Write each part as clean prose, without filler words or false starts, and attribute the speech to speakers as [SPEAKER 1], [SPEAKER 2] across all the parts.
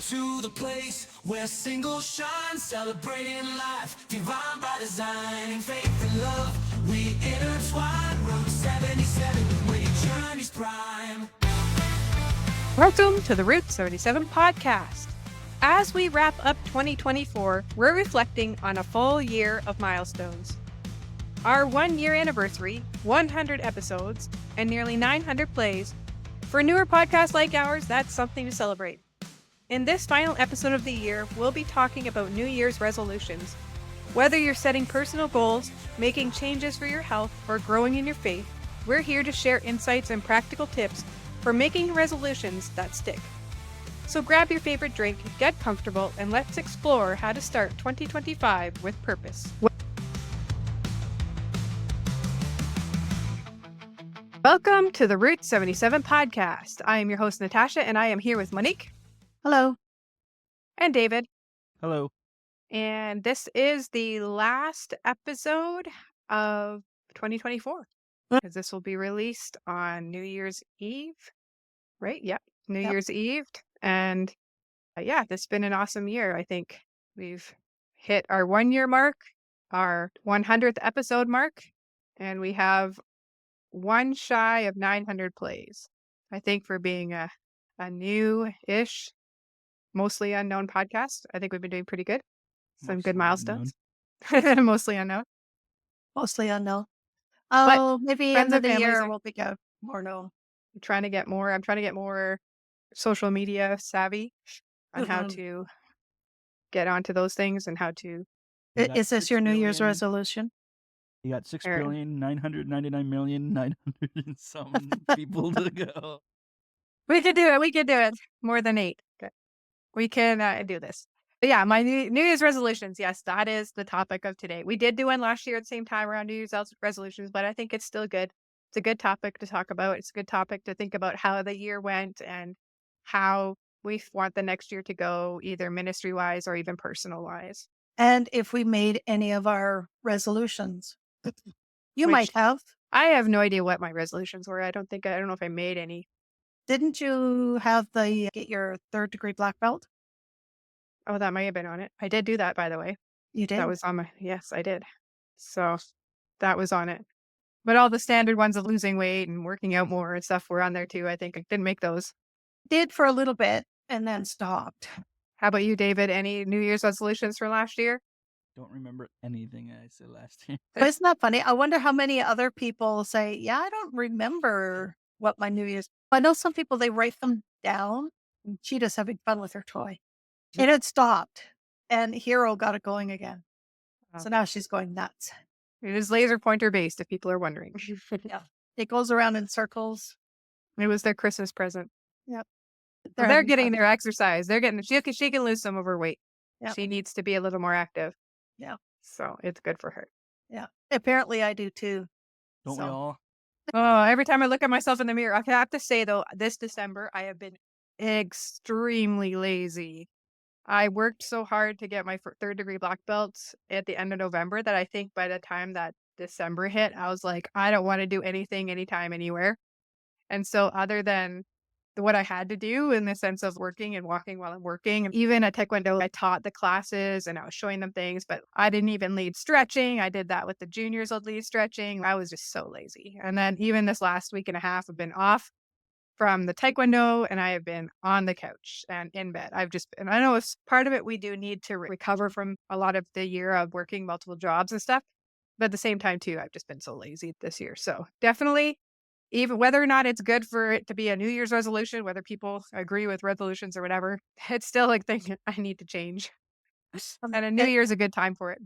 [SPEAKER 1] to the place where singles shine, celebrating life, divine by design. In faith and love, we intertwine. Route 77, where your journey's prime.
[SPEAKER 2] Welcome to the Route 77 podcast. As we wrap up 2024, we're reflecting on a full year of milestones. Our 1-year anniversary, 100 episodes, and nearly 900 plays. For newer podcasts like ours, that's something to celebrate. In this final episode of the year, we'll be talking about New Year's resolutions. Whether you're setting personal goals, making changes for your health, or growing in your faith, we're here to share insights and practical tips for making resolutions that stick. So grab your favorite drink, get comfortable, and let's explore how to start 2025 with purpose. Welcome to the Route 77 podcast. I am your host, Natasha, and I am here with Monique.
[SPEAKER 3] Hello.
[SPEAKER 2] And David.
[SPEAKER 4] Hello.
[SPEAKER 2] And this is the last episode of 2024, because this will be released on New Year's Eve, right? Yep, New Year's Eve. And this has been an awesome year. I think we've hit our 1-year mark, our 100th episode mark, and we have one shy of 900 plays. I think for being a new-ish, mostly unknown podcast, I think we've been doing pretty good. Some good milestones. Mostly unknown.
[SPEAKER 3] Mostly unknown.
[SPEAKER 2] But
[SPEAKER 3] Oh, maybe
[SPEAKER 2] friends
[SPEAKER 3] end of
[SPEAKER 2] and
[SPEAKER 3] the
[SPEAKER 2] families
[SPEAKER 3] year
[SPEAKER 2] are-
[SPEAKER 3] we'll become more known.
[SPEAKER 2] I'm trying to get more social media savvy on how
[SPEAKER 3] Mhm.
[SPEAKER 2] to get onto those things and how to.
[SPEAKER 4] You got
[SPEAKER 3] Is this
[SPEAKER 4] 6
[SPEAKER 3] your New Year's
[SPEAKER 4] billion
[SPEAKER 3] resolution?
[SPEAKER 4] You got six
[SPEAKER 2] Or-
[SPEAKER 4] billion 999,900 and some people to go.
[SPEAKER 2] We could do it. More than 8. Okay. We can do this. But yeah, my New Year's resolutions. Yes, that is the topic of today. We did do one last year at the same time around New Year's resolutions, but I think it's still good. It's a good topic to talk about. It's a good topic to think about how the year went and how we want the next year to go, either ministry-wise or even personal-wise.
[SPEAKER 3] And if we made any of our resolutions. You
[SPEAKER 2] Which-
[SPEAKER 3] might have.
[SPEAKER 2] I have no idea what my resolutions were. I don't know if I made any.
[SPEAKER 3] Didn't you have get your 3rd-degree black belt?
[SPEAKER 2] Oh, that might have been on it. I did do that, by the way.
[SPEAKER 3] You did?
[SPEAKER 2] That was on yes, I did. So that was on it. But all the standard ones of losing weight and working out more and stuff were on there too. I think I didn't make those.
[SPEAKER 3] Did for a little bit and then stopped.
[SPEAKER 2] How about you, David? Any New Year's resolutions for last year?
[SPEAKER 4] Don't remember anything I said last year.
[SPEAKER 3] But isn't that funny? I wonder how many other people say, yeah, I don't remember what my New Year's. I know some people, they write them down. And Cheetah's having fun with her toy. And it stopped. And Hero got it going again. So now she's going nuts.
[SPEAKER 2] It is laser pointer based, if people are wondering.
[SPEAKER 3] Yeah. It goes around in circles.
[SPEAKER 2] It was their Christmas present.
[SPEAKER 3] Yep.
[SPEAKER 2] They're
[SPEAKER 3] having
[SPEAKER 2] getting
[SPEAKER 3] fun.
[SPEAKER 2] their exercise. They're getting she can lose some of her weight.
[SPEAKER 3] Yep.
[SPEAKER 2] She needs to be a little more active.
[SPEAKER 3] Yeah.
[SPEAKER 2] So it's good for her.
[SPEAKER 3] Yeah. Apparently I do too.
[SPEAKER 4] Don't we
[SPEAKER 3] So-
[SPEAKER 4] all?
[SPEAKER 2] Oh, every time I look at myself in the mirror, I have to say though, this December I have been extremely lazy. I worked so hard to get my 3rd-degree black belt at the end of November that I think by the time that December hit, I was like, I don't want to do anything, anytime, anywhere. And so other than what I had to do in the sense of working and walking while I'm working, and even at Taekwondo, I taught the classes and I was showing them things, but I didn't even lead stretching. I did that with the juniors, I'd lead stretching. I was just so lazy. And then even this last week and a half, I've been off from the Taekwondo and I have been on the couch and in bed. And I know it's part of it. We do need to recover from a lot of the year of working multiple jobs and stuff. But at the same time too, I've just been so lazy this year. So definitely, even whether or not it's good for it to be a New Year's resolution, whether people agree with resolutions or whatever, it's still like thinking I need to change. And a New Year's a good time for it.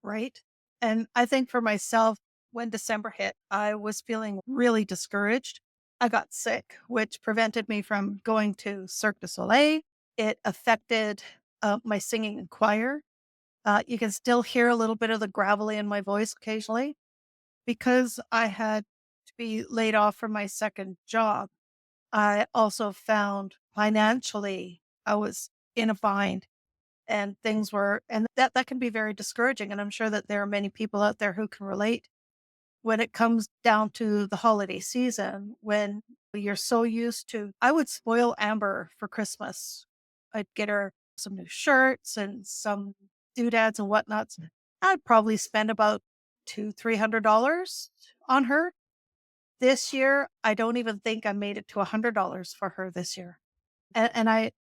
[SPEAKER 3] Right. And I think for myself, when December hit, I was feeling really discouraged. I got sick, which prevented me from going to Cirque du Soleil. It affected my singing in choir. You can still hear a little bit of the gravelly in my voice occasionally because I had to be laid off from my second job. I also found financially I was in a bind and that can be very discouraging. And I'm sure that there are many people out there who can relate when it comes down to the holiday season, when you're so used to, I would spoil Amber for Christmas I'd get her some new shirts and some doodads and whatnots. I'd probably spend about $200-300 on her. This year, I don't even think I made it to $100 for her this year. And I,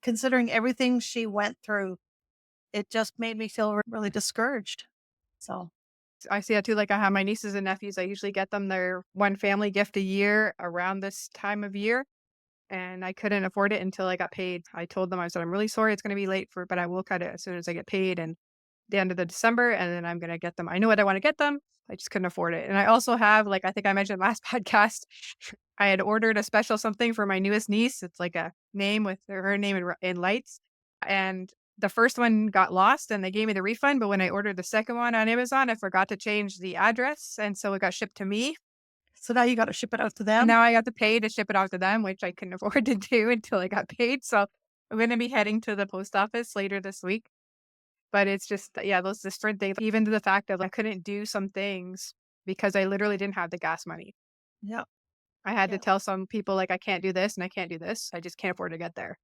[SPEAKER 3] considering everything she went through, it just made me feel really discouraged. So,
[SPEAKER 2] I see that too. Like I have my nieces and nephews. I usually get them their one family gift a year around this time of year. And I couldn't afford it until I got paid. I told them, I said, I'm really sorry it's going to be late but I will cut it as soon as I get paid and the end of the December. And then I'm going to get them. I know what I want to get them. I just couldn't afford it. And I also have, like, I think I mentioned last podcast, I had ordered a special something for my newest niece. It's like a name with her name in lights. And the first one got lost and they gave me the refund. But when I ordered the second one on Amazon, I forgot to change the address. And so it got shipped to me.
[SPEAKER 3] so now you got to ship it out to
[SPEAKER 2] And
[SPEAKER 3] them.
[SPEAKER 2] now I got to pay to ship it out to them, which I couldn't afford to do until I got paid. So I'm going to be heading to the post office later this week. But it's just, yeah, those different things, even to the fact of I couldn't do some things because I literally didn't have the gas money.
[SPEAKER 3] Yeah.
[SPEAKER 2] I had to
[SPEAKER 3] Yeah.
[SPEAKER 2] tell some people, like, I can't do this and I can't do this. I just can't afford to get there.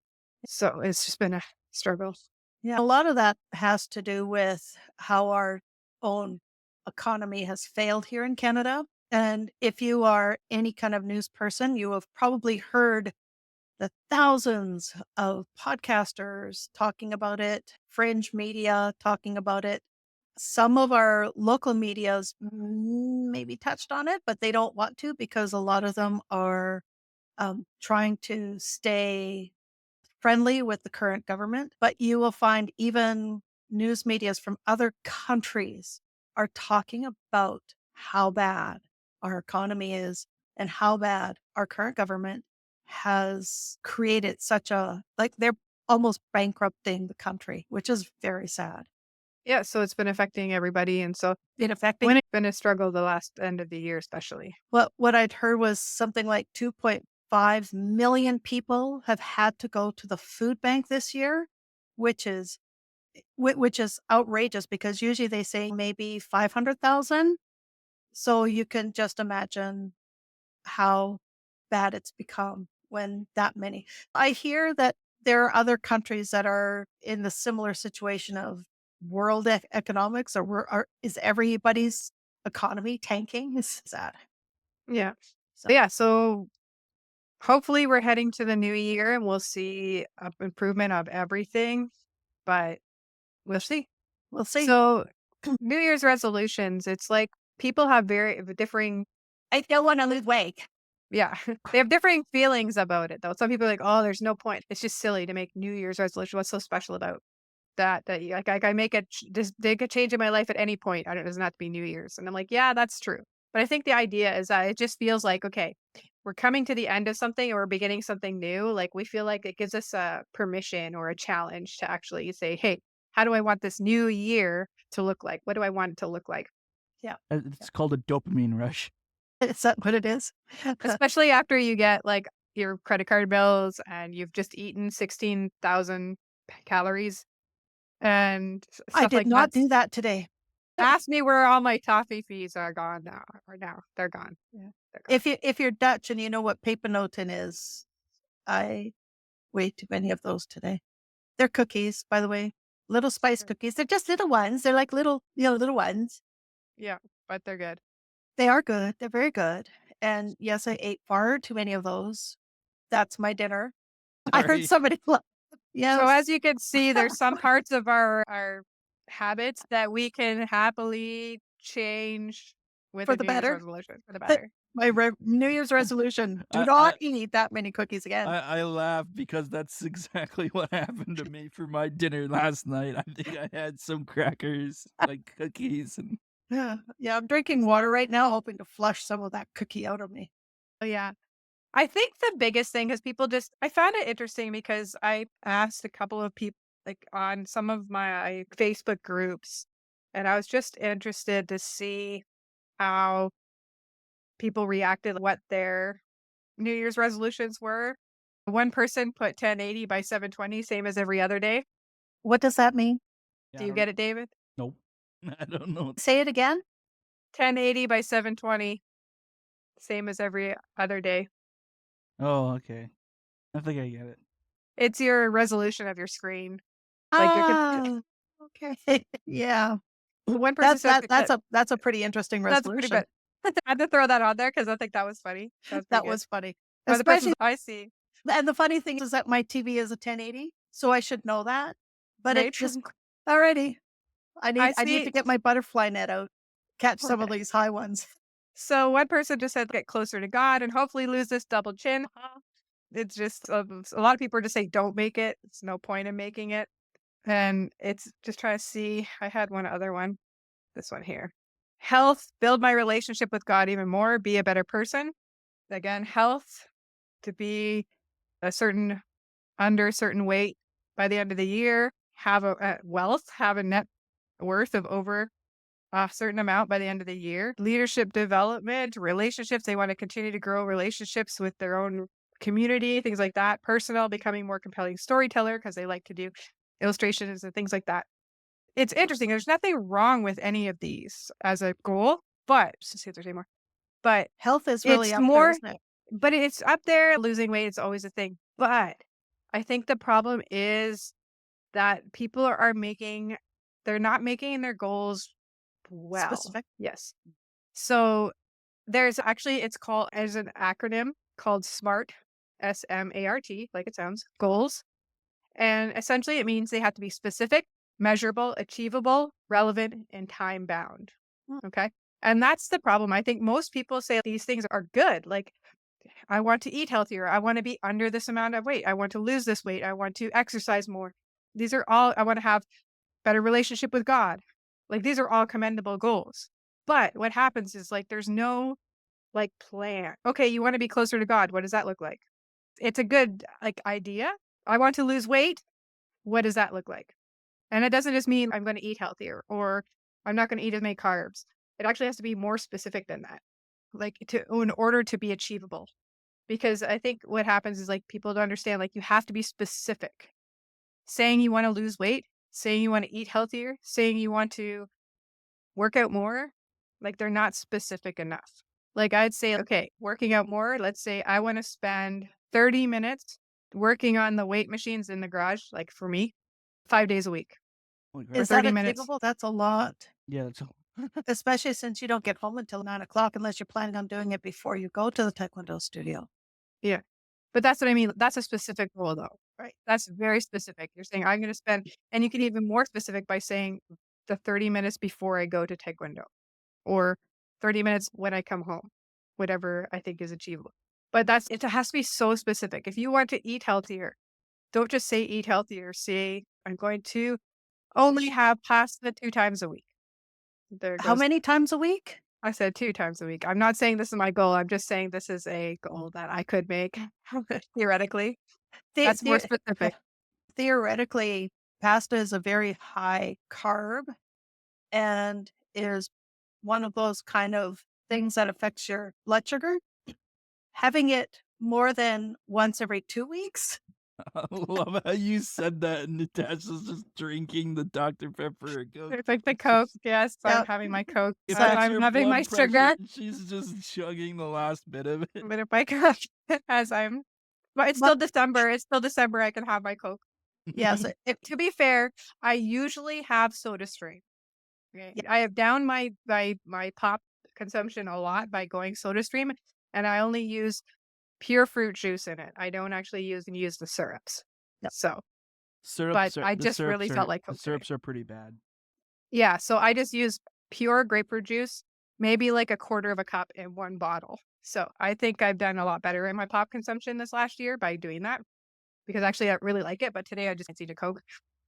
[SPEAKER 2] So it's just been a struggle.
[SPEAKER 3] Yeah. A lot of that has to do with how our own economy has failed here in Canada. And if you are any kind of news person, you have probably heard the thousands of podcasters talking about it, fringe media talking about it. Some of our local medias maybe touched on it, but they don't want to because a lot of them are trying to stay friendly with the current government. But you will find even news medias from other countries are talking about how bad our economy is and how bad our current government has created such a, like, they're almost bankrupting the country, which is very sad.
[SPEAKER 2] Yeah. So it's been affecting everybody. And so
[SPEAKER 3] In affecting
[SPEAKER 2] when it's been a struggle the last end of the year, especially.
[SPEAKER 3] what I'd heard was something like 2.5 million people have had to go to the food bank this year, which is which is outrageous because usually they say maybe 500,000. So you can just imagine how bad it's become when that many. I hear that there are other countries that are in the similar situation of world economics, or is everybody's economy tanking? Is that
[SPEAKER 2] Yeah.
[SPEAKER 3] so?
[SPEAKER 2] Yeah. So hopefully we're heading to the new year and we'll see an improvement of everything, but we'll see.
[SPEAKER 3] We'll see.
[SPEAKER 2] So New Year's resolutions, it's like people have very differing.
[SPEAKER 3] I don't want to lose weight.
[SPEAKER 2] Yeah, they have differing feelings about it though. Some people are like, "Oh, there's no point. It's just silly to make New Year's resolution. What's so special about that? That like I make just make a change in my life at any point. I don't. It doesn't have to be New Year's." And I'm like, "Yeah, that's true." But I think the idea is that it just feels like, okay, we're coming to the end of something or we're beginning something new. Like we feel like it gives us a permission or a challenge to actually say, "Hey, how do I want this new year to look like? What do I want it to look like?"
[SPEAKER 3] Yeah.
[SPEAKER 4] It's called a dopamine rush.
[SPEAKER 3] Is that what it is?
[SPEAKER 2] Especially after you get, like, your credit card bills and you've just eaten 16,000 calories and
[SPEAKER 3] I
[SPEAKER 2] stuff
[SPEAKER 3] did
[SPEAKER 2] like
[SPEAKER 3] not
[SPEAKER 2] that.
[SPEAKER 3] do that today.
[SPEAKER 2] Ask me where all my toffee fees are gone now or now. They're gone.
[SPEAKER 3] Yeah.
[SPEAKER 2] They're gone.
[SPEAKER 3] If you're Dutch and you know what pepernoten is, I way too many of those today. They're cookies, by the way. Little spice cookies. They're just little ones. They're like little, little ones.
[SPEAKER 2] Yeah, but they're good.
[SPEAKER 3] They are good. They're very good. And yes, I ate far too many of those. That's my dinner. I heard
[SPEAKER 4] Sorry.
[SPEAKER 3] somebody.
[SPEAKER 2] So
[SPEAKER 3] Yes.
[SPEAKER 2] as you can see, there's some parts of our habits that we can happily change with
[SPEAKER 3] For
[SPEAKER 2] a
[SPEAKER 3] the
[SPEAKER 2] New Year's
[SPEAKER 3] better.
[SPEAKER 2] resolution for the better.
[SPEAKER 3] My New Year's resolution: do
[SPEAKER 4] I,
[SPEAKER 3] not
[SPEAKER 4] I
[SPEAKER 3] eat that many cookies again.
[SPEAKER 4] I laugh because that's exactly what happened to me for my dinner last night. I think I had some crackers, like cookies, and
[SPEAKER 3] Yeah, yeah. I'm drinking water right now, hoping to flush some of that cookie out of me.
[SPEAKER 2] Oh, yeah. I think the biggest thing is people just I found it interesting because I asked a couple of people like on some of my Facebook groups and I was just interested to see how people reacted, what their New Year's resolutions were. One person put 1080 by 720, same as every other day.
[SPEAKER 3] What does that mean?
[SPEAKER 4] yeah,
[SPEAKER 2] Do
[SPEAKER 4] I
[SPEAKER 2] you
[SPEAKER 4] don't
[SPEAKER 2] get it, David?
[SPEAKER 4] nope. I don't know.
[SPEAKER 3] Say it again.
[SPEAKER 2] 1080 by 720, same as every other day.
[SPEAKER 4] Oh, okay. I think I get it.
[SPEAKER 2] It's your resolution of your screen. Like, you could
[SPEAKER 3] Ah, okay. Yeah.
[SPEAKER 2] one person
[SPEAKER 3] That
[SPEAKER 2] says
[SPEAKER 3] that
[SPEAKER 2] that
[SPEAKER 3] that's a pretty interesting
[SPEAKER 2] that's pretty
[SPEAKER 3] resolution.
[SPEAKER 2] bad. I had to throw that on there because I think that was funny. That was pretty
[SPEAKER 3] That
[SPEAKER 2] good.
[SPEAKER 3] was funny.
[SPEAKER 2] But the person's
[SPEAKER 3] Especially
[SPEAKER 2] I see.
[SPEAKER 3] and the funny thing is that my TV is a 1080, so I should know that, but it
[SPEAKER 2] Right?
[SPEAKER 3] just alrighty.
[SPEAKER 2] I
[SPEAKER 3] I need to
[SPEAKER 2] see.
[SPEAKER 3] get my butterfly net out, catch some of
[SPEAKER 2] Okay.
[SPEAKER 3] these high ones.
[SPEAKER 2] So one person just said get closer to God and hopefully lose this double chin. It's just a lot of people are just saying don't make it. It's no point in making it. And it's just trying to see. I had one other one. This one here. Health, build my relationship with God even more, be a better person. Again, health to be a certain under a certain weight by the end of the year, have a wealth, have a net worth of over a certain amount by the end of the year. Leadership development, relationships, they want to continue to grow relationships with their own community, things like that. Personal, becoming more compelling storyteller because they like to do illustrations and things like that. It's interesting. There's nothing wrong with any of these as a goal, but just to see if there's any more. But
[SPEAKER 3] Health is really
[SPEAKER 2] it's
[SPEAKER 3] up there,
[SPEAKER 2] more,
[SPEAKER 3] isn't it?
[SPEAKER 2] but it's up there. Losing weight is always a thing. But I think the problem is that people are making, they're not making their goals well.
[SPEAKER 3] Specific.
[SPEAKER 2] Yes. So there's actually, it's called as an acronym called SMART, SMART, like it sounds, goals. And essentially it means they have to be specific, measurable, achievable, relevant, and time bound.
[SPEAKER 3] Mm.
[SPEAKER 2] Okay. And that's the problem. I think most people say these things are good. Like, I want to eat healthier. I want to be under this amount of weight. I want to lose this weight. I want to exercise more. These are all, I want to have better relationship with God. Like, these are all commendable goals. But what happens is like there's no like plan. Okay, you want to be closer to God. What does that look like? It's a good like idea. I want to lose weight. What does that look like? And it doesn't just mean I'm going to eat healthier or I'm not going to eat as many carbs. It actually has to be more specific than that. Like to in order to be achievable. Because I think what happens is like people don't understand like you have to be specific. Saying you want to lose weight, saying you want to eat healthier, saying you want to work out more, like they're not specific enough. Like I'd say, okay, working out more, let's say I want to spend 30 minutes working on the weight machines in the garage, like for me, 5 days a week
[SPEAKER 4] Holy
[SPEAKER 2] or
[SPEAKER 4] crap.
[SPEAKER 3] Is that
[SPEAKER 2] 30 minutes.
[SPEAKER 3] achievable? That's a lot,
[SPEAKER 4] Yeah, that's all.
[SPEAKER 3] especially since you don't get home until 9 o'clock unless you're planning on doing it before you go to the Taekwondo studio.
[SPEAKER 2] Yeah. But that's what I mean. That's a specific goal though.
[SPEAKER 3] Right.
[SPEAKER 2] That's very specific. You're saying I'm going to spend, and you can even more specific by saying the 30 minutes before I go to Taekwondo or 30 minutes when I come home, whatever I think is achievable. But it has to be so specific. If you want to eat healthier, don't just say eat healthier. Say, I'm going to only have pasta 2 times a week. There
[SPEAKER 3] How
[SPEAKER 2] goes.
[SPEAKER 3] many times a week?
[SPEAKER 2] I said 2 times a week. I'm not saying this is my goal. I'm just saying this is a goal that I could make theoretically.
[SPEAKER 3] The
[SPEAKER 2] That's more
[SPEAKER 3] the
[SPEAKER 2] specific.
[SPEAKER 3] Theoretically, pasta is a very high carb and is one of those kind of things that affects your blood sugar. Having it more than once every 2 weeks?
[SPEAKER 4] I love how you said that, and Natasha's just drinking the Dr. Pepper or Coke.
[SPEAKER 2] It's like the Coke. Yes, I'm
[SPEAKER 3] Yep.
[SPEAKER 2] having my Coke.
[SPEAKER 4] If
[SPEAKER 3] So-
[SPEAKER 2] As
[SPEAKER 4] that's
[SPEAKER 2] I'm
[SPEAKER 4] your
[SPEAKER 2] having
[SPEAKER 4] blood
[SPEAKER 2] my
[SPEAKER 4] pressure,
[SPEAKER 2] sugar.
[SPEAKER 4] she's just chugging the last bit of it.
[SPEAKER 2] Bit of my Coke as I'm. But it's still December. It's still December. I can have my Coke.
[SPEAKER 3] Yes,
[SPEAKER 2] To be fair, I usually have Soda Stream. Okay? I have down my pop consumption a lot by going Soda Stream, and I only use pure fruit juice in it. I don't actually use the syrups.
[SPEAKER 3] Yep.
[SPEAKER 2] So,
[SPEAKER 4] Syrups
[SPEAKER 2] but
[SPEAKER 4] are,
[SPEAKER 2] I
[SPEAKER 4] the
[SPEAKER 2] just
[SPEAKER 4] syrups
[SPEAKER 2] really
[SPEAKER 4] are,
[SPEAKER 2] felt like
[SPEAKER 4] the
[SPEAKER 2] Coke today.
[SPEAKER 4] syrups are pretty bad.
[SPEAKER 2] Yeah, so I just use pure grapefruit juice, maybe like a quarter of a cup in one bottle. So I think I've done a lot better in my pop consumption this last year by doing that because actually I really like it. But today I just fancied a Coke.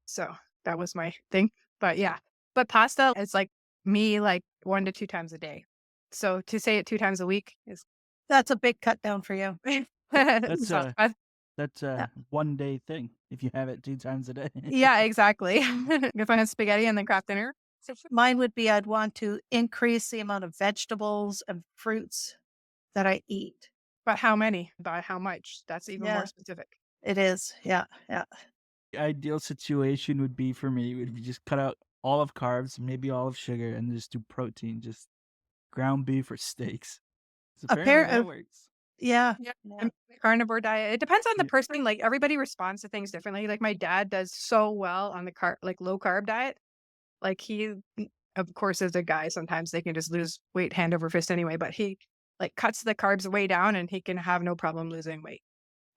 [SPEAKER 2] So that was my thing. But yeah, but pasta is like me like 1 to 2 times a day. So to say it 2 times a week is
[SPEAKER 3] that's a big cut down for you.
[SPEAKER 4] That's
[SPEAKER 2] so,
[SPEAKER 4] That's a one-day thing if you have it 2 times a day.
[SPEAKER 2] yeah, exactly. If I had spaghetti and then craft dinner.
[SPEAKER 3] Mine would be I'd want to increase the amount of vegetables and fruits that I eat.
[SPEAKER 2] But how many? By how much? That's even
[SPEAKER 3] Yeah.
[SPEAKER 2] more specific.
[SPEAKER 3] It is. Yeah. Yeah.
[SPEAKER 4] The ideal situation would be for me would be just cut out all of carbs, maybe all of sugar, and just do protein, just ground beef or steaks. 'Cause apparently that works.
[SPEAKER 3] Yeah.
[SPEAKER 2] Yeah.
[SPEAKER 3] Yeah.
[SPEAKER 2] And the carnivore diet. It depends on the
[SPEAKER 4] Yeah.
[SPEAKER 2] person. Like everybody responds to things differently. Like my dad does so well on the low carb diet. Like of course, as a guy, sometimes they can just lose weight hand over fist anyway. But he like cuts the carbs way down, and he can have no problem losing weight.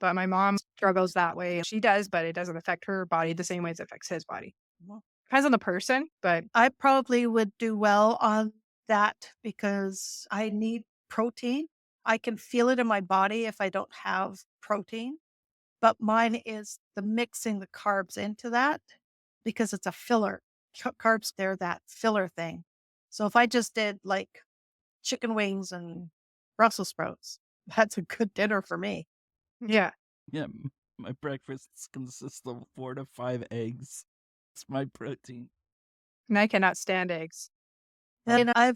[SPEAKER 2] But my mom struggles that way. She does, but it doesn't affect her body the same way as it affects his body.
[SPEAKER 3] Well,
[SPEAKER 2] Depends on the person, but
[SPEAKER 3] I probably would do well on that because I need protein. I can feel it in my body if I don't have protein, but mine is the mixing the carbs into that because it's a filler. Carbs, they're that filler thing. So if I just did like chicken wings and Brussels sprouts, that's a good dinner for me.
[SPEAKER 2] yeah.
[SPEAKER 4] Yeah, my breakfasts consist of 4 to 5 eggs. It's my protein.
[SPEAKER 2] And I cannot stand eggs.
[SPEAKER 3] And I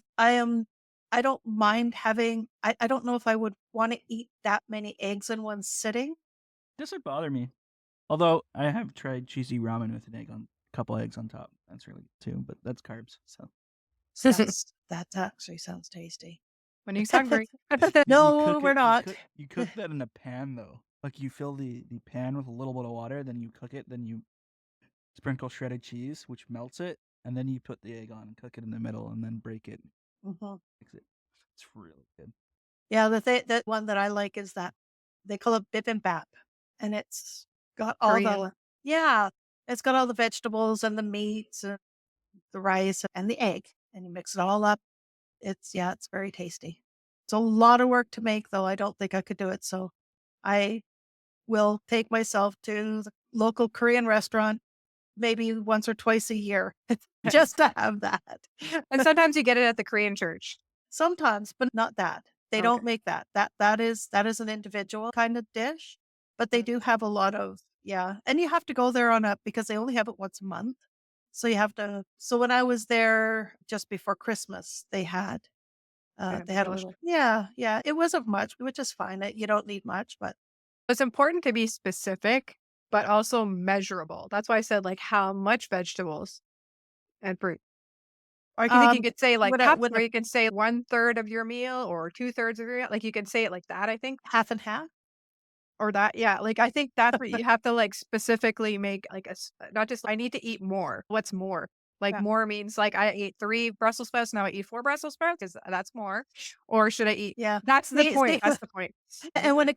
[SPEAKER 3] don't mind having, I don't know if I would want to eat that many eggs in one sitting.
[SPEAKER 4] Doesn't bother me. Although I have tried cheesy ramen with an egg on a couple eggs on top. That's really good too, but that's carbs. So
[SPEAKER 3] That actually sounds tasty.
[SPEAKER 2] Monique's hungry.
[SPEAKER 3] No, we're not.
[SPEAKER 4] You cook that in a pan though. Like you fill the pan with a little bit of water, then you cook it, then you sprinkle shredded cheese, which melts it, and then you put the egg on and cook it in the middle, and then break it,
[SPEAKER 3] Mhm.
[SPEAKER 4] mix it. It's really good.
[SPEAKER 3] Yeah, that one that I like is that they call it bibimbap, and it's got all
[SPEAKER 2] Korean.
[SPEAKER 3] the it's got all the vegetables and the meats and the rice and the egg, and you mix it all up. It's very tasty. It's a lot of work to make, though. I don't think I could do it, so I will take myself to the local Korean restaurant maybe once or twice a year just to have that.
[SPEAKER 2] And sometimes you get it at the Korean church.
[SPEAKER 3] Sometimes, but not that. They don't
[SPEAKER 2] Okay.
[SPEAKER 3] make that. That is an individual kind of dish, but they do have a lot of and you have to go there because they only have it once a month. So you have to so when I was there just before Christmas, they had
[SPEAKER 2] Yeah,
[SPEAKER 3] they had a
[SPEAKER 2] delicious.
[SPEAKER 3] little it wasn't much, which is fine. You don't need much, but
[SPEAKER 2] It's important to be specific, but also measurable. That's why I said like how much vegetables and fruit. Or you think you
[SPEAKER 3] um
[SPEAKER 2] could say like
[SPEAKER 3] when I
[SPEAKER 2] cups,
[SPEAKER 3] when
[SPEAKER 2] or
[SPEAKER 3] I
[SPEAKER 2] you can say 1/3 of your meal or 2/3 of your meal. Like you can say it like that, I think.
[SPEAKER 3] half and half.
[SPEAKER 2] Or that, yeah. Like I think that's where you have to like specifically make like not just I need to eat more. What's more? Like
[SPEAKER 3] Yeah.
[SPEAKER 2] more means like I ate 3 Brussels sprouts, now I eat 4 Brussels sprouts because that's more. Or should I eat?
[SPEAKER 3] Yeah.
[SPEAKER 2] That's the point. That's the point.
[SPEAKER 3] And when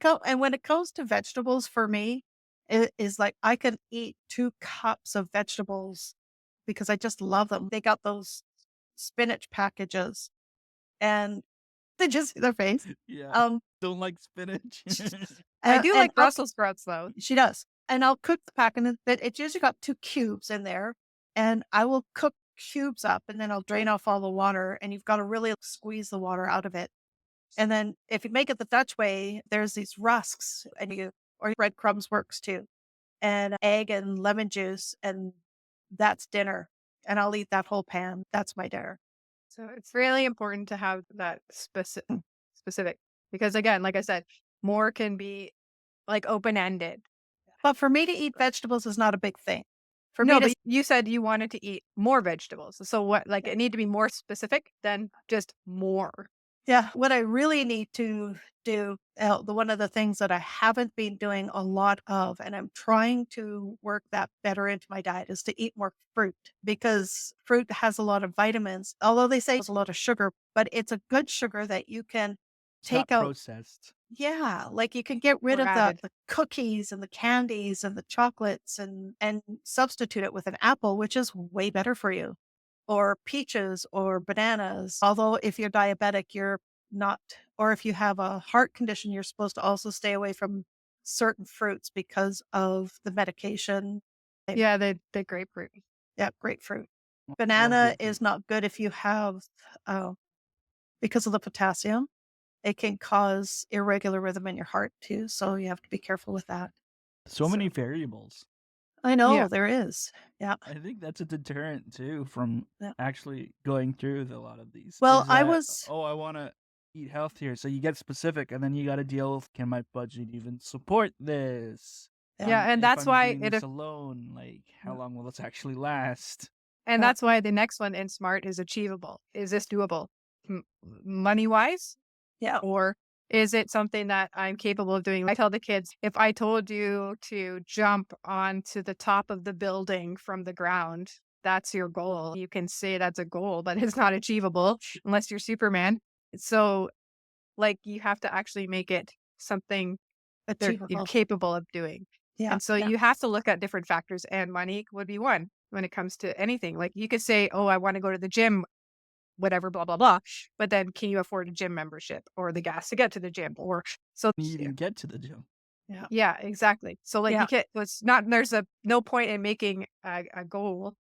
[SPEAKER 3] it comes to vegetables for me, it is like I can eat 2 cups of vegetables because I just love them. They got those spinach packages and they just see their face.
[SPEAKER 4] Yeah.
[SPEAKER 3] Um,
[SPEAKER 4] Don't like spinach.
[SPEAKER 2] I do
[SPEAKER 3] and
[SPEAKER 2] like Brussels sprouts though.
[SPEAKER 3] she does. And I'll cook the pack and it's usually got 2 cubes in there and I will cook cubes up and then I'll drain off all the water and you've got to really squeeze the water out of it. And then if you make it the Dutch way, there's these rusks or breadcrumbs works too, and egg and lemon juice, and that's dinner. And I'll eat that whole pan. That's my dinner.
[SPEAKER 2] So it's really important to have that specific because again, like I said, more can be like open ended.
[SPEAKER 3] But for me to eat vegetables is not a big thing. For
[SPEAKER 2] No,
[SPEAKER 3] me to
[SPEAKER 2] but you said you wanted to eat more vegetables. So what like it need to be more specific than just more.
[SPEAKER 3] what I really need to do, one of the things that I haven't been doing a lot of, and I'm trying to work that better into my diet, is to eat more fruit because fruit has a lot of vitamins. Although they say it's a lot of sugar, but it's a good sugar that you can
[SPEAKER 4] It's not
[SPEAKER 3] take out.
[SPEAKER 4] processed.
[SPEAKER 3] Yeah, like you can get rid
[SPEAKER 2] Or
[SPEAKER 3] of
[SPEAKER 2] added.
[SPEAKER 3] the cookies and the candies and the chocolates and substitute it with an apple, which is way better for you, or peaches or bananas. Although if you're diabetic, you're not, or if you have a heart condition, you're supposed to also stay away from certain fruits because of the medication.
[SPEAKER 2] Yeah, the grapefruit.
[SPEAKER 3] Yeah, grapefruit.
[SPEAKER 4] Love
[SPEAKER 3] Banana
[SPEAKER 4] grapefruit.
[SPEAKER 3] is not good if you have, because of the potassium. It can cause irregular rhythm in your heart too. So you have to be careful with that.
[SPEAKER 4] So many variables.
[SPEAKER 3] I know
[SPEAKER 2] Yeah.
[SPEAKER 3] there is. Yeah.
[SPEAKER 4] I think that's a deterrent too from
[SPEAKER 3] Yeah.
[SPEAKER 4] actually going through a lot of these.
[SPEAKER 3] Well,
[SPEAKER 4] is
[SPEAKER 3] I
[SPEAKER 4] that,
[SPEAKER 3] was,
[SPEAKER 4] I want to eat healthier. So you get specific, and then you got to deal with, can my budget even support this?
[SPEAKER 2] Yeah, and
[SPEAKER 4] If
[SPEAKER 2] that's
[SPEAKER 4] I'm
[SPEAKER 2] why
[SPEAKER 4] doing this alone, like how long will this actually last?
[SPEAKER 2] and
[SPEAKER 3] Yeah.
[SPEAKER 2] that's why the next one in SMART is achievable. Is this doable? Money wise?
[SPEAKER 3] yeah.
[SPEAKER 2] Or Is it something that I'm capable of doing? I tell the kids, if I told you to jump onto the top of the building from the ground, that's your goal. You can say that's a goal, but it's not achievable unless you're Superman. So, like, you have to actually make it something that you're
[SPEAKER 3] Achievable.
[SPEAKER 2] capable of doing.
[SPEAKER 3] Yeah.
[SPEAKER 2] And so
[SPEAKER 3] Yeah.
[SPEAKER 2] you have to look at different factors, and Monique would be one when it comes to anything. Like, you could say, "Oh, I want to go to the gym, whatever, blah, blah, blah." But then can you afford a gym membership or the gas to get to the gym? Or so,
[SPEAKER 4] You even get to the gym.
[SPEAKER 3] Yeah.
[SPEAKER 2] yeah, exactly. So, like,
[SPEAKER 3] Yeah.
[SPEAKER 2] you can't, it's not, there's no point in making a goal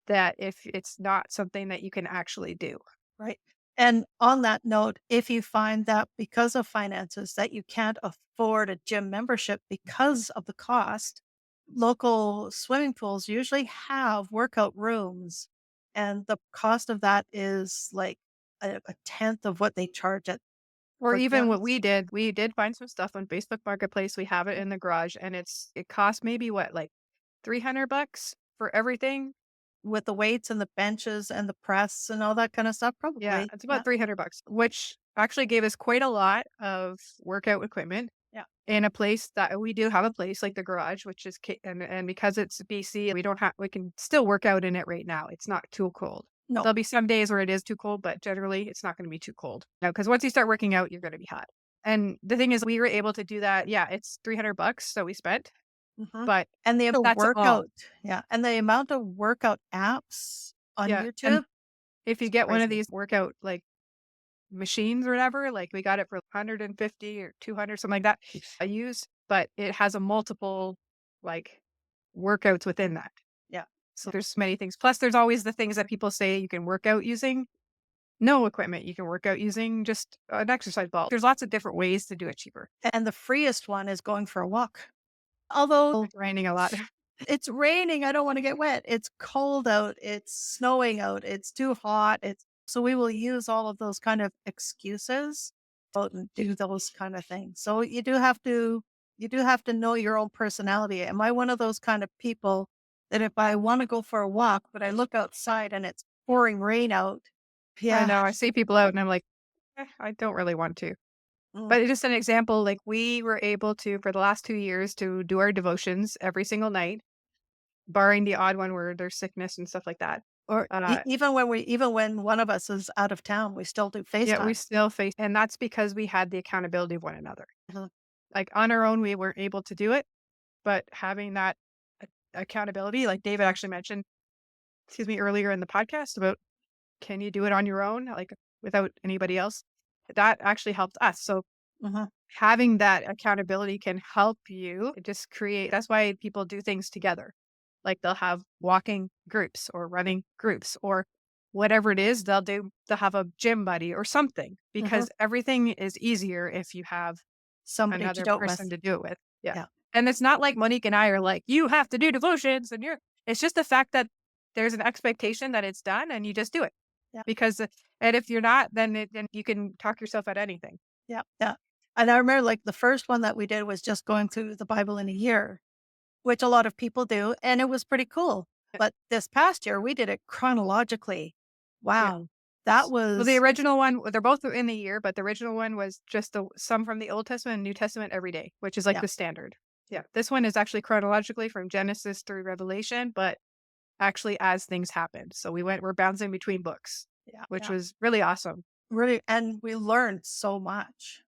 [SPEAKER 2] that if it's not something that you can actually do.
[SPEAKER 3] Right. And on that note, if you find that because of finances that you can't afford a gym membership because of the cost, local swimming pools usually have workout rooms, and the cost of that is like a tenth of what they charge at
[SPEAKER 2] Or
[SPEAKER 3] for
[SPEAKER 2] even what
[SPEAKER 3] gyms.
[SPEAKER 2] we did find some stuff on Facebook Marketplace. We have it in the garage and it costs maybe what, like $300 for everything.
[SPEAKER 3] With the weights and the benches and the press and all that kind of stuff,
[SPEAKER 2] Yeah,
[SPEAKER 3] probably.
[SPEAKER 2] it's
[SPEAKER 3] Yeah.
[SPEAKER 2] about $300, which actually gave us quite a lot of workout equipment
[SPEAKER 3] Yeah.
[SPEAKER 2] in a place that we do have a place like the garage, which is, and because it's BC, we can still work out in it right now. It's not too cold.
[SPEAKER 3] No.
[SPEAKER 2] There'll be some days where it is too cold, but generally it's not going to be too cold. No, because once you start working out, you're going to be hot. And the thing is, we were able to do that. Yeah, it's $300 that we spent,
[SPEAKER 3] Mhm.
[SPEAKER 2] but
[SPEAKER 3] And the amount of
[SPEAKER 2] that's all.
[SPEAKER 3] workout, yeah, and the amount of workout apps on
[SPEAKER 2] Yeah, and
[SPEAKER 3] YouTube
[SPEAKER 2] if you
[SPEAKER 3] is
[SPEAKER 2] get one of
[SPEAKER 3] crazy.
[SPEAKER 2] these workout like machines or whatever, like we got it for 150 or 200, something like that. I use, but it has a multiple like workouts within that.
[SPEAKER 3] Yeah,
[SPEAKER 2] So
[SPEAKER 3] yeah,
[SPEAKER 2] there's many things. Plus, there's always the things that people say you can work out using no equipment. You can work out using just an exercise ball. There's lots of different ways to do it cheaper.
[SPEAKER 3] and the freest one is going for a walk. Although
[SPEAKER 2] It's raining a lot.
[SPEAKER 3] it's raining, I don't wanna get wet. It's cold out, it's snowing out, it's too hot, it's so we will use all of those kind of excuses out and do those kind of things. So you do have to know your own personality. Am I one of those kind of people that if I wanna go for a walk, but I look outside and it's pouring rain out,
[SPEAKER 2] I
[SPEAKER 3] yeah,
[SPEAKER 2] know. I see people out and I'm like, I don't really want to.
[SPEAKER 3] mm,
[SPEAKER 2] But it's just an example, like we were able to, for the last 2 years, to do our devotions every single night, barring the odd one where there's sickness and stuff like that.
[SPEAKER 3] or
[SPEAKER 2] Uh,
[SPEAKER 3] even when one of us is out of town, we still do
[SPEAKER 2] yeah, we
[SPEAKER 3] FaceTime.
[SPEAKER 2] still face, and that's because we had the accountability of one another.
[SPEAKER 3] Mhm.
[SPEAKER 2] Like on our own, we weren't able to do it, but having that accountability, like David actually mentioned, excuse me, earlier in the podcast about can you do it on your own, like without anybody else? That actually helped us. So
[SPEAKER 3] Mhm.
[SPEAKER 2] having that accountability can help you just create, that's why people do things together. Like they'll have walking groups or running groups or whatever it is, they'll have a gym buddy or something
[SPEAKER 3] Mhm.
[SPEAKER 2] because everything is easier if you have
[SPEAKER 3] Somebody to
[SPEAKER 2] another
[SPEAKER 3] do it
[SPEAKER 2] person
[SPEAKER 3] with.
[SPEAKER 2] to do it with. Yeah.
[SPEAKER 3] Yeah.
[SPEAKER 2] And it's not like Monique and I are like, you have to do devotions and it's just the fact that there's an expectation that it's done and you just do it.
[SPEAKER 3] Yeah.
[SPEAKER 2] Because, and if you're not, then you can talk yourself at anything.
[SPEAKER 3] Yeah. Yeah. And I remember like the first one that we did was just going through the Bible in a year, which a lot of people do, and it was pretty cool. But this past year we did it chronologically.
[SPEAKER 2] Yeah.
[SPEAKER 3] Wow. That
[SPEAKER 2] Well, the
[SPEAKER 3] was
[SPEAKER 2] original one, they're both in the year, but the original one was just some from the Old Testament and New Testament every day, which is like
[SPEAKER 3] yeah.
[SPEAKER 2] the standard. Yeah. This one is actually chronologically from Genesis through Revelation, but actually as things happened. So we're bouncing between books,
[SPEAKER 3] Yeah.
[SPEAKER 2] which
[SPEAKER 3] Yeah.
[SPEAKER 2] was really awesome.
[SPEAKER 3] Really, and we learned so much.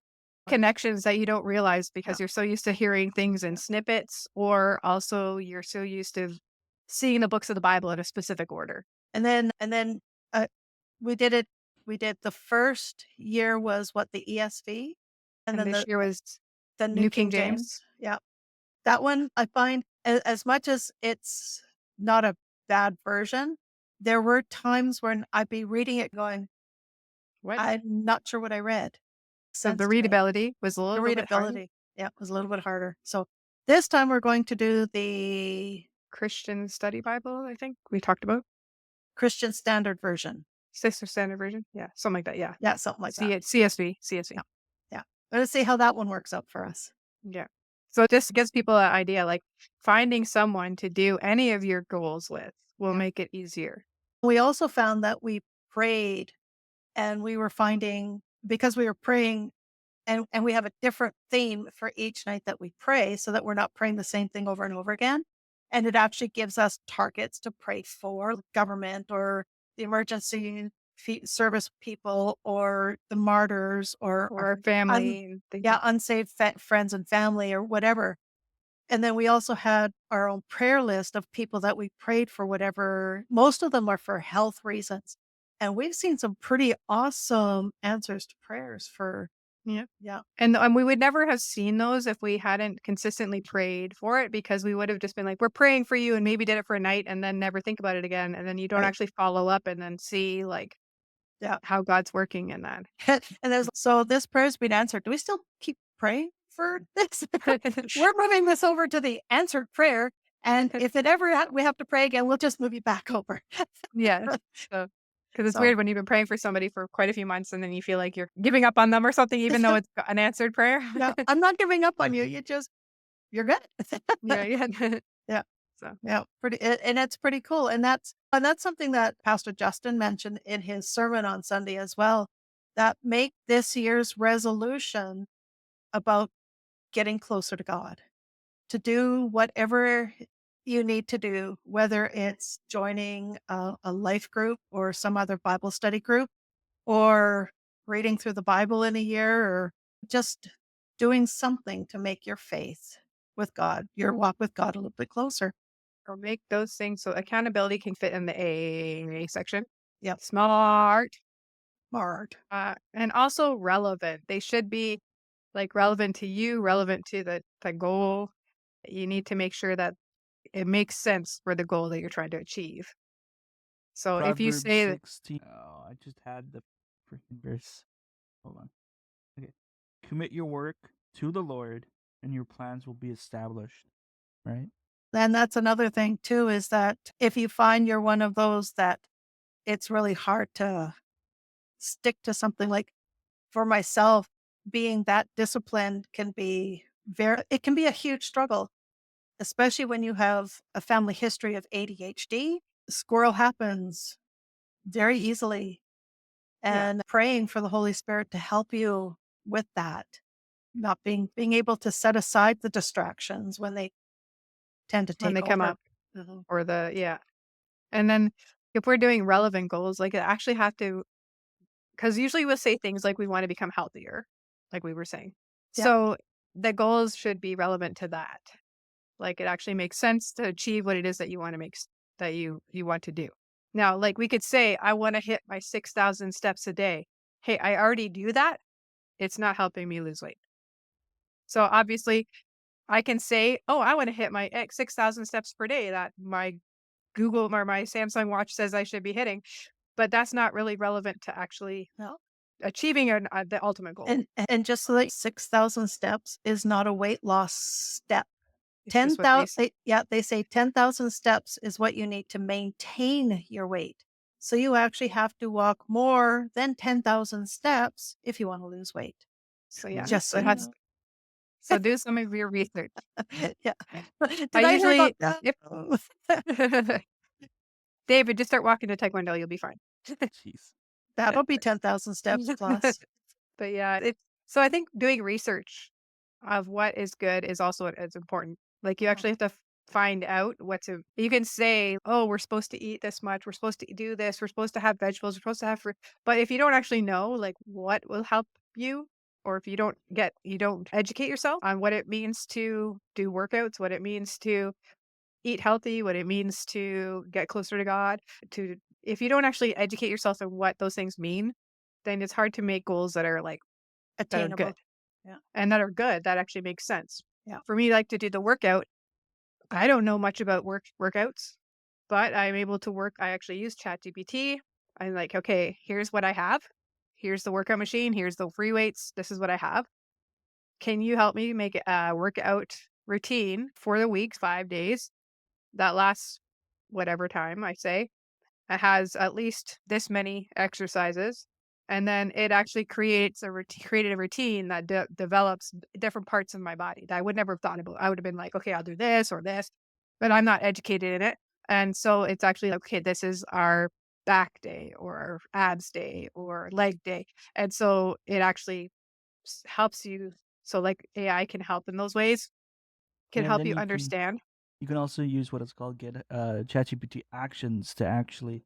[SPEAKER 2] Connections that you don't realize
[SPEAKER 3] Yeah.
[SPEAKER 2] because you're so used to hearing things in
[SPEAKER 3] Yeah.
[SPEAKER 2] snippets, or also you're so used to seeing the books of the Bible in a specific order.
[SPEAKER 3] And then uh, we did it we did the first year was what, the ESV, and
[SPEAKER 2] And
[SPEAKER 3] then
[SPEAKER 2] this year was
[SPEAKER 3] the New
[SPEAKER 2] New King
[SPEAKER 3] King
[SPEAKER 2] James.
[SPEAKER 3] James. Yeah. That one I find as much as it's not a bad version, there were times when I'd be reading it going,
[SPEAKER 2] What?
[SPEAKER 3] I'm not sure what I read.
[SPEAKER 2] The
[SPEAKER 3] Sense to me.
[SPEAKER 2] readability was a
[SPEAKER 3] The
[SPEAKER 2] little bit hard.
[SPEAKER 3] readability, yeah, was a little bit harder. So this time we're going to do the
[SPEAKER 2] Christian Study Bible, I think we talked about.
[SPEAKER 3] Christian Standard Version.
[SPEAKER 2] Sister Standard Version. Yeah, something like that. Yeah.
[SPEAKER 3] Yeah, something like that.
[SPEAKER 2] CSV. CSV.
[SPEAKER 3] Yeah. Yeah. Let's see how that one works out for us.
[SPEAKER 2] Yeah. So this gives people an idea, like finding someone to do any of your goals with will
[SPEAKER 3] Yeah.
[SPEAKER 2] make it easier.
[SPEAKER 3] We also found that we prayed and we were finding because we were praying and we have a different theme for each night that we pray so that we're not praying the same thing over and over again. And it actually gives us targets to pray for like government or the emergency service people or the martyrs or
[SPEAKER 2] or
[SPEAKER 3] our
[SPEAKER 2] our family and things like
[SPEAKER 3] unsaved friends and family or whatever. And then we also had our own prayer list of people that we prayed for whatever. Most of them are for health reasons. And we've seen some pretty awesome answers to prayers for,
[SPEAKER 2] yeah.
[SPEAKER 3] yeah,
[SPEAKER 2] And we would never have seen those if we hadn't consistently prayed for it, because we would have just been like, we're praying for you, and maybe did it for a night and then never think about it again. And then you don't
[SPEAKER 3] right.
[SPEAKER 2] actually follow up and then see like
[SPEAKER 3] Yeah.
[SPEAKER 2] how God's working in that.
[SPEAKER 3] And there's, so this prayer's been answered. Do we still keep praying for this? We're moving this over to the answered prayer. And if it ever, we have to pray again, we'll just move you back over.
[SPEAKER 2] Yeah. So, because it's
[SPEAKER 3] So
[SPEAKER 2] weird when you've been praying for somebody for quite a few months and then you feel like you're giving up on them or something, even though it's an answered prayer.
[SPEAKER 3] yeah, I'm not giving up on you. You're good.
[SPEAKER 2] Yeah. Yeah.
[SPEAKER 3] Yeah.
[SPEAKER 2] So,
[SPEAKER 3] Yeah, and it's pretty cool, and that's something that Pastor Justin mentioned in his sermon on Sunday as well. That make this year's resolution about getting closer to God, to do whatever you need to do, whether it's joining a life group or some other Bible study group, or reading through the Bible in a year, or just doing something to make your faith with God, your walk with God a little bit closer.
[SPEAKER 2] or make those things so accountability can fit in the A section.
[SPEAKER 3] Yep.
[SPEAKER 2] Smart.
[SPEAKER 3] Smart.
[SPEAKER 2] And also relevant. They should be like relevant to you, relevant to the goal. You need to make sure that it makes sense for the goal that you're trying to achieve. So if you
[SPEAKER 4] Proverbs
[SPEAKER 2] say that,
[SPEAKER 4] 16. Oh, I just had the freaking verse. Hold on. Okay. Commit your work to the Lord, and your plans will be established. Right?
[SPEAKER 3] And that's another thing too, is that if you find you're one of those that it's really hard to stick to something, like for myself, being that disciplined can be it can be a huge struggle, especially when you have a family history of ADHD. Squirrel happens very easily,
[SPEAKER 2] yeah,
[SPEAKER 3] and praying for the Holy Spirit to help you with that, not being able to set aside the distractions when they tend to
[SPEAKER 2] when
[SPEAKER 3] take
[SPEAKER 2] they come
[SPEAKER 3] over.
[SPEAKER 2] up
[SPEAKER 3] Mhm.
[SPEAKER 2] or yeah. And then if we're doing relevant goals, like it actually have to, because usually we'll say things like we want to become healthier, like we were saying.
[SPEAKER 3] Yeah.
[SPEAKER 2] So the goals should be relevant to that. Like it actually makes sense to achieve what it is that you want to that you want to do. Now, like we could say, I want to hit my 6,000 steps a day. Hey, I already do that. It's not helping me lose weight. So obviously, I can say, oh, I want to hit my 6,000 steps per day that my Google or my Samsung watch says I should be hitting, but that's not really relevant to actually
[SPEAKER 3] No.
[SPEAKER 2] achieving the ultimate goal.
[SPEAKER 3] And just so that 6,000 steps is not a weight loss step.
[SPEAKER 2] It's just what
[SPEAKER 3] 10,000, yeah, they say 10,000 steps is what you need to maintain your weight. So you actually have to walk more than 10,000 steps if you want to lose weight.
[SPEAKER 2] so yeah,
[SPEAKER 3] Just
[SPEAKER 2] so
[SPEAKER 3] so
[SPEAKER 2] it
[SPEAKER 3] you
[SPEAKER 2] has,
[SPEAKER 3] know.
[SPEAKER 2] so do some of your research.
[SPEAKER 3] Yeah.
[SPEAKER 2] I
[SPEAKER 3] Did I hear about
[SPEAKER 2] usually,
[SPEAKER 3] that?
[SPEAKER 2] if David, just start walking to Taekwondo, you'll be fine.
[SPEAKER 4] Jeez.
[SPEAKER 3] That'll be 10,000 steps plus.
[SPEAKER 2] But yeah, so I think doing research of what is good is also is important. Like you actually have to find out you can say, oh, we're supposed to eat this much, we're supposed to do this, we're supposed to have vegetables, we're supposed to have fruit. But if you don't actually know like what will help you, or if you don't educate yourself on what it means to do workouts, what it means to eat healthy, what it means to get closer to God, to if you don't actually educate yourself on what those things mean, then it's hard to make goals that are that are
[SPEAKER 3] Attainable.
[SPEAKER 2] good
[SPEAKER 3] Yeah.
[SPEAKER 2] and that are good that actually makes sense.
[SPEAKER 3] Yeah.
[SPEAKER 2] For me, like to do the workout, I don't know much about workouts, but I'm able to work. I actually use ChatGPT. I'm like, okay, here's what I have. Here's the workout machine. Here's the free weights. This is what I have. Can you help me make a workout routine for the week, 5 days that lasts whatever time I say? It has at least this many exercises, and then it actually created a routine that develops different parts of my body that I would never have thought about. I would have been like, okay, I'll do this or this, but I'm not educated in it. And so it's actually like, okay, this is our back day or our abs day or leg day. And so it actually helps you. So like AI can help in those ways, can
[SPEAKER 4] Yeah, and
[SPEAKER 2] help
[SPEAKER 4] then
[SPEAKER 2] you understand.
[SPEAKER 4] you can also use what it's called get ChatGPT actions to actually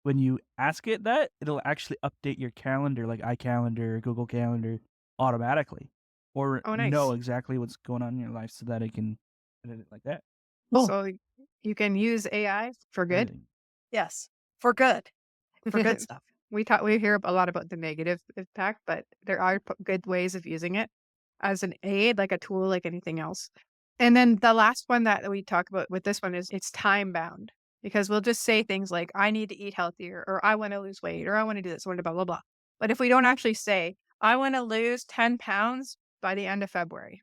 [SPEAKER 4] when you ask it that, it'll actually update your calendar like iCalendar, Google Calendar automatically or
[SPEAKER 2] Oh,
[SPEAKER 4] know
[SPEAKER 2] nice.
[SPEAKER 4] exactly what's going on in your life so that it can edit it like that.
[SPEAKER 3] Oh,
[SPEAKER 2] So you can use AI for good.
[SPEAKER 4] Everything.
[SPEAKER 3] yes. For good stuff.
[SPEAKER 2] We hear a lot about the negative impact, but there are good ways of using it as an aid, like a tool, like anything else. And then the last one that we talk about with this one is it's time bound because we'll just say things like, I need to eat healthier, or I want to lose weight, or I want to do this, I want to blah, blah, blah. But if we don't actually say, I want to lose 10 pounds by the end of February,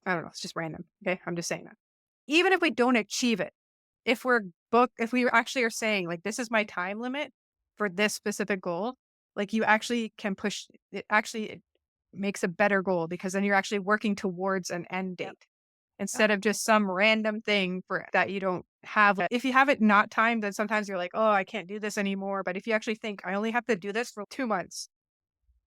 [SPEAKER 2] I don't know, it's just random. Okay. I'm just saying that. Even if we don't achieve it, if we actually are saying, like, this is my time limit for this specific goal, like, you actually can push it. Actually, it makes a better goal because then you're actually working towards an end
[SPEAKER 3] Yep.
[SPEAKER 2] date instead of just some random thing for that you don't have. If you have it not timed, then sometimes you're like, oh, I can't do this anymore. But if you actually think, I only have to do this for 2 months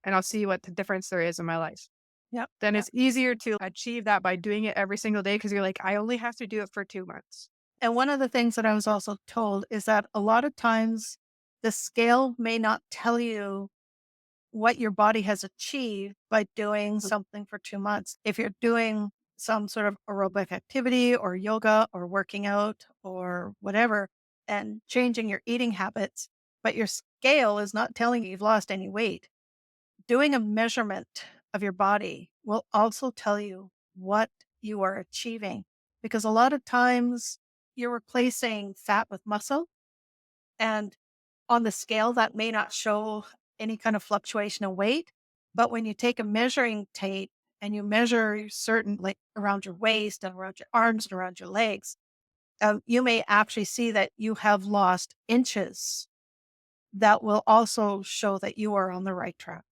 [SPEAKER 2] and I'll see what the difference there is in my life,
[SPEAKER 3] Yep.
[SPEAKER 2] then
[SPEAKER 3] Yep.
[SPEAKER 2] it's easier to achieve that by doing it every single day because you're like, I only have to do it for 2 months.
[SPEAKER 3] And one of the things that I was also told is that a lot of times the scale may not tell you what your body has achieved by doing something for 2 months. If you're doing some sort of aerobic activity or yoga or working out or whatever and changing your eating habits, but your scale is not telling you you've lost any weight, doing a measurement of your body will also tell you what you are achieving. Because a lot of times you're replacing fat with muscle, and on the scale, that may not show any kind of fluctuation in weight. But when you take a measuring tape and you measure certain, like around your waist and around your arms and around your legs, you may actually see that you have lost inches. That will also show that you are on the right track.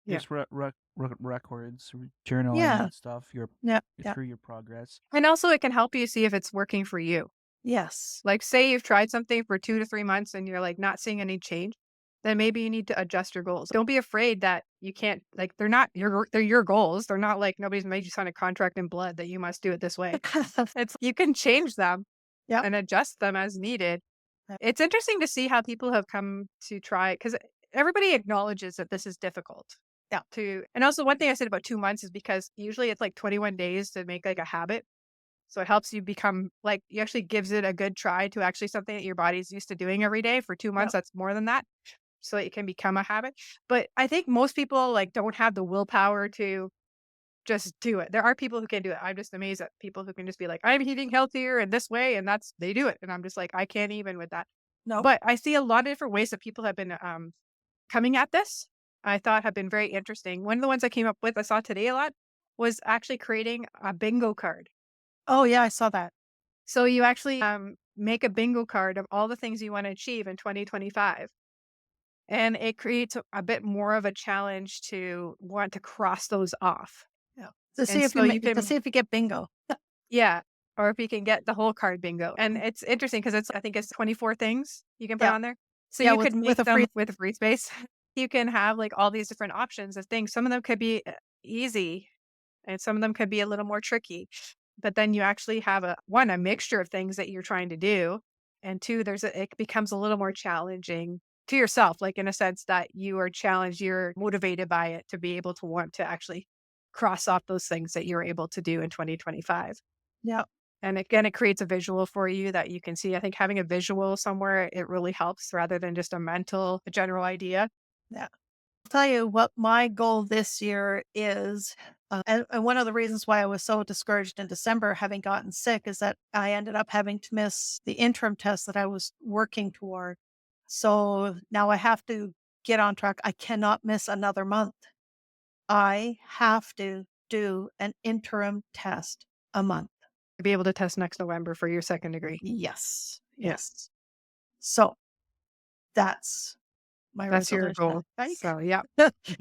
[SPEAKER 2] Yeah.
[SPEAKER 4] Just records, journaling
[SPEAKER 3] Yeah.
[SPEAKER 4] and stuff.
[SPEAKER 3] Yeah. Yeah.
[SPEAKER 4] Through your progress.
[SPEAKER 2] And also it can help you see if it's working for you.
[SPEAKER 3] Yes.
[SPEAKER 2] Like, say you've tried something for 2 to 3 months and you're, like, not seeing any change, then maybe you need to adjust your goals. Don't be afraid that you can't, like, they're your goals. They're not like nobody's made you sign a contract in blood that you must do it this way. It's you can change them
[SPEAKER 3] Yep.
[SPEAKER 2] and adjust them as needed.
[SPEAKER 3] Yep.
[SPEAKER 2] It's interesting to see how people have come to try because everybody acknowledges that this is difficult.
[SPEAKER 3] Yeah.
[SPEAKER 2] And also one thing I said about 2 months is because usually it's like 21 days to make like a habit. So it helps you become like you actually gives it a good try to actually something that your body's used to doing every day for 2 months.
[SPEAKER 3] Yep.
[SPEAKER 2] That's more than that. So it can become a habit. But I think most people like don't have the willpower to just do it. There are people who can do it. I'm just amazed at people who can just be like, I'm eating healthier in this way, and that's they do it. And I'm just like, I can't even with that.
[SPEAKER 3] No.
[SPEAKER 2] But I see a lot of different ways that people have been coming at this. I thought have been very interesting. One of the ones I came up with, I saw today a lot, was actually creating a bingo card.
[SPEAKER 3] Oh, yeah, I saw that.
[SPEAKER 2] So you actually make a bingo card of all the things you want to achieve in 2025. And it creates a bit more of a challenge to want to cross those off.
[SPEAKER 3] Yeah. To
[SPEAKER 2] And
[SPEAKER 3] see if
[SPEAKER 2] so
[SPEAKER 3] you
[SPEAKER 2] you
[SPEAKER 3] to
[SPEAKER 2] can,
[SPEAKER 3] see if you get bingo.
[SPEAKER 2] yeah, or if you can get the whole card bingo. And it's interesting because I think it's 24 things you can put
[SPEAKER 3] Yeah.
[SPEAKER 2] on there. So
[SPEAKER 3] Yeah,
[SPEAKER 2] you
[SPEAKER 3] with
[SPEAKER 2] could
[SPEAKER 3] with
[SPEAKER 2] make
[SPEAKER 3] a free
[SPEAKER 2] them with a free space. You can have like all these different options of things. Some of them could be easy and some of them could be a little more tricky. But then you actually have a mixture of things that you're trying to do. And two, it becomes a little more challenging to yourself, like in a sense that you are challenged, you're motivated by it to be able to want to actually cross off those things that you were able to do in 2025.
[SPEAKER 3] Yeah.
[SPEAKER 2] And again, it creates a visual for you that you can see. I think having a visual somewhere, it really helps rather than just a general idea.
[SPEAKER 3] Yeah. I'll tell you what my goal this year is. And one of the reasons why I was so discouraged in December, having gotten sick, is that I ended up having to miss the interim test that I was working toward. So now I have to get on track. I cannot miss another month. I have to do an interim test a month.
[SPEAKER 2] To be able to test next November for your second degree.
[SPEAKER 3] Yes.
[SPEAKER 2] Yeah.
[SPEAKER 3] Yes. So that's my
[SPEAKER 2] That's your
[SPEAKER 3] resolution.
[SPEAKER 2] goal. So yeah.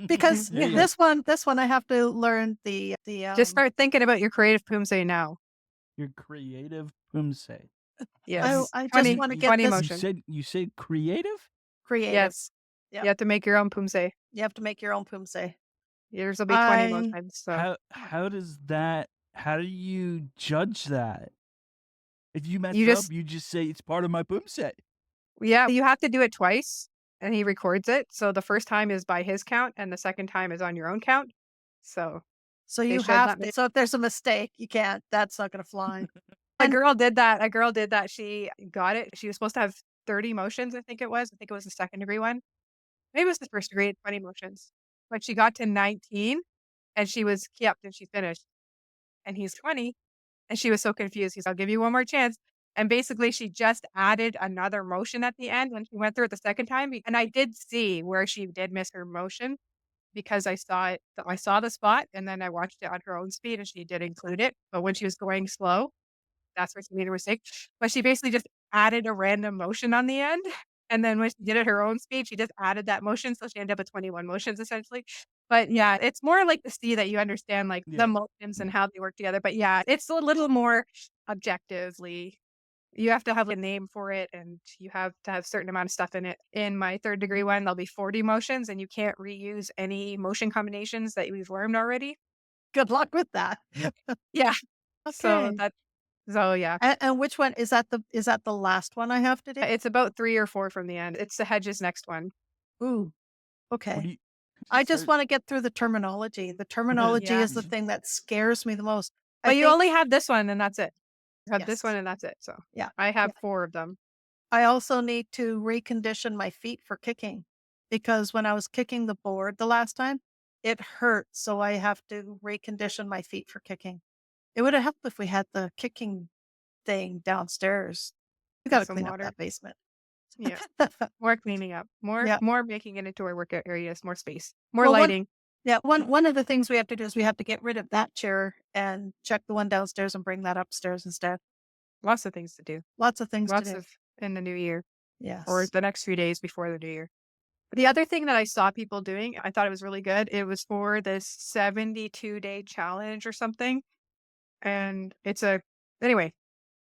[SPEAKER 3] Because
[SPEAKER 4] There you go.
[SPEAKER 3] this one I have to learn
[SPEAKER 2] Just start thinking about your creative Pumse now.
[SPEAKER 4] Your creative Pumse.
[SPEAKER 2] Yes.
[SPEAKER 3] I just
[SPEAKER 2] Funny,
[SPEAKER 3] wanna get
[SPEAKER 2] funny
[SPEAKER 3] this
[SPEAKER 2] motion.
[SPEAKER 4] You said creative?
[SPEAKER 3] creative.
[SPEAKER 2] Yes.
[SPEAKER 3] Yep.
[SPEAKER 2] You have to make your own Pumse.
[SPEAKER 3] You have to make your own poomsae.
[SPEAKER 2] Yours will be 20
[SPEAKER 3] I
[SPEAKER 2] motions. So
[SPEAKER 4] How does that? How do you judge that? If you mess
[SPEAKER 2] you
[SPEAKER 4] up,
[SPEAKER 2] just,
[SPEAKER 4] you just say it's part of my boom set.
[SPEAKER 2] yeah, you have to do it twice and he records it. So the first time is by his count and the second time is on your own count. So
[SPEAKER 3] so
[SPEAKER 2] they
[SPEAKER 3] you
[SPEAKER 2] should
[SPEAKER 3] have
[SPEAKER 2] not
[SPEAKER 3] to.
[SPEAKER 2] make
[SPEAKER 3] So if there's a mistake, you can't. That's not going to fly.
[SPEAKER 2] a
[SPEAKER 3] And
[SPEAKER 2] girl did that. A girl did that. She got it. She was supposed to have 30 motions, I think it was. I think it was the second degree one. Maybe it was the first degree, 20 motions. But she got to 19 and she was yep, and she finished. And he's 20. And she was so confused. He's, "I'll give you one more chance." And basically, she just added another motion at the end when she went through it the second time, and I did see where she did miss her motion because I saw it I saw the spot, and then I watched it on her own speed, and she did include it, but when she was going slow, that's where she made a mistake. But she basically just added a random motion on the end, and then when she did it her own speed, she just added that motion, so she ended up with 21 motions essentially. But yeah, it's more like to see that you understand, like, the
[SPEAKER 4] Yeah.
[SPEAKER 2] motions and how they work together. But yeah, it's a little more objectively you have to have a name for it, and you have to have a certain amount of stuff in it. In my third degree one, there'll be 40 motions, and you can't reuse any motion combinations that we've learned already.
[SPEAKER 3] good luck with that.
[SPEAKER 2] Yeah. So
[SPEAKER 3] Okay.
[SPEAKER 2] yeah.
[SPEAKER 3] And which one is that the last one I have to do?
[SPEAKER 2] It's about 3 or 4 from the end. It's the hedges next one.
[SPEAKER 3] Ooh,
[SPEAKER 4] What do
[SPEAKER 3] okay.
[SPEAKER 4] you
[SPEAKER 3] I just
[SPEAKER 4] start?
[SPEAKER 3] want to get through the terminology. The terminology
[SPEAKER 2] Yeah.
[SPEAKER 3] is the thing that scares me the most. I
[SPEAKER 2] But you
[SPEAKER 3] think
[SPEAKER 2] only have this one and that's it. You have this one
[SPEAKER 3] yes.
[SPEAKER 2] and that's it. So
[SPEAKER 3] Yeah.
[SPEAKER 2] I have
[SPEAKER 3] Yeah.
[SPEAKER 2] 4 of them.
[SPEAKER 3] I also need to recondition my feet for kicking because when I was kicking the board the last time, it hurt. So I have to recondition my feet for kicking. It would have helped if we had the kicking thing downstairs. We got
[SPEAKER 2] With
[SPEAKER 3] to
[SPEAKER 2] some
[SPEAKER 3] clean up
[SPEAKER 2] water.
[SPEAKER 3] that basement.
[SPEAKER 2] Yeah. More cleaning up.
[SPEAKER 3] Yeah.
[SPEAKER 2] More making it into our workout areas, more space, more
[SPEAKER 3] Well,
[SPEAKER 2] lighting.
[SPEAKER 3] one of the things we have to do is we have to get rid of that chair and check the one downstairs and bring that upstairs instead.
[SPEAKER 2] Lots of things to do.
[SPEAKER 3] Lots of things to
[SPEAKER 2] Lots
[SPEAKER 3] do.
[SPEAKER 2] of in the new year or
[SPEAKER 3] Yes.
[SPEAKER 2] the next few days before the new year. The other thing that I saw people doing, I thought it was really good. It was for this 72-day challenge or something. And anyway,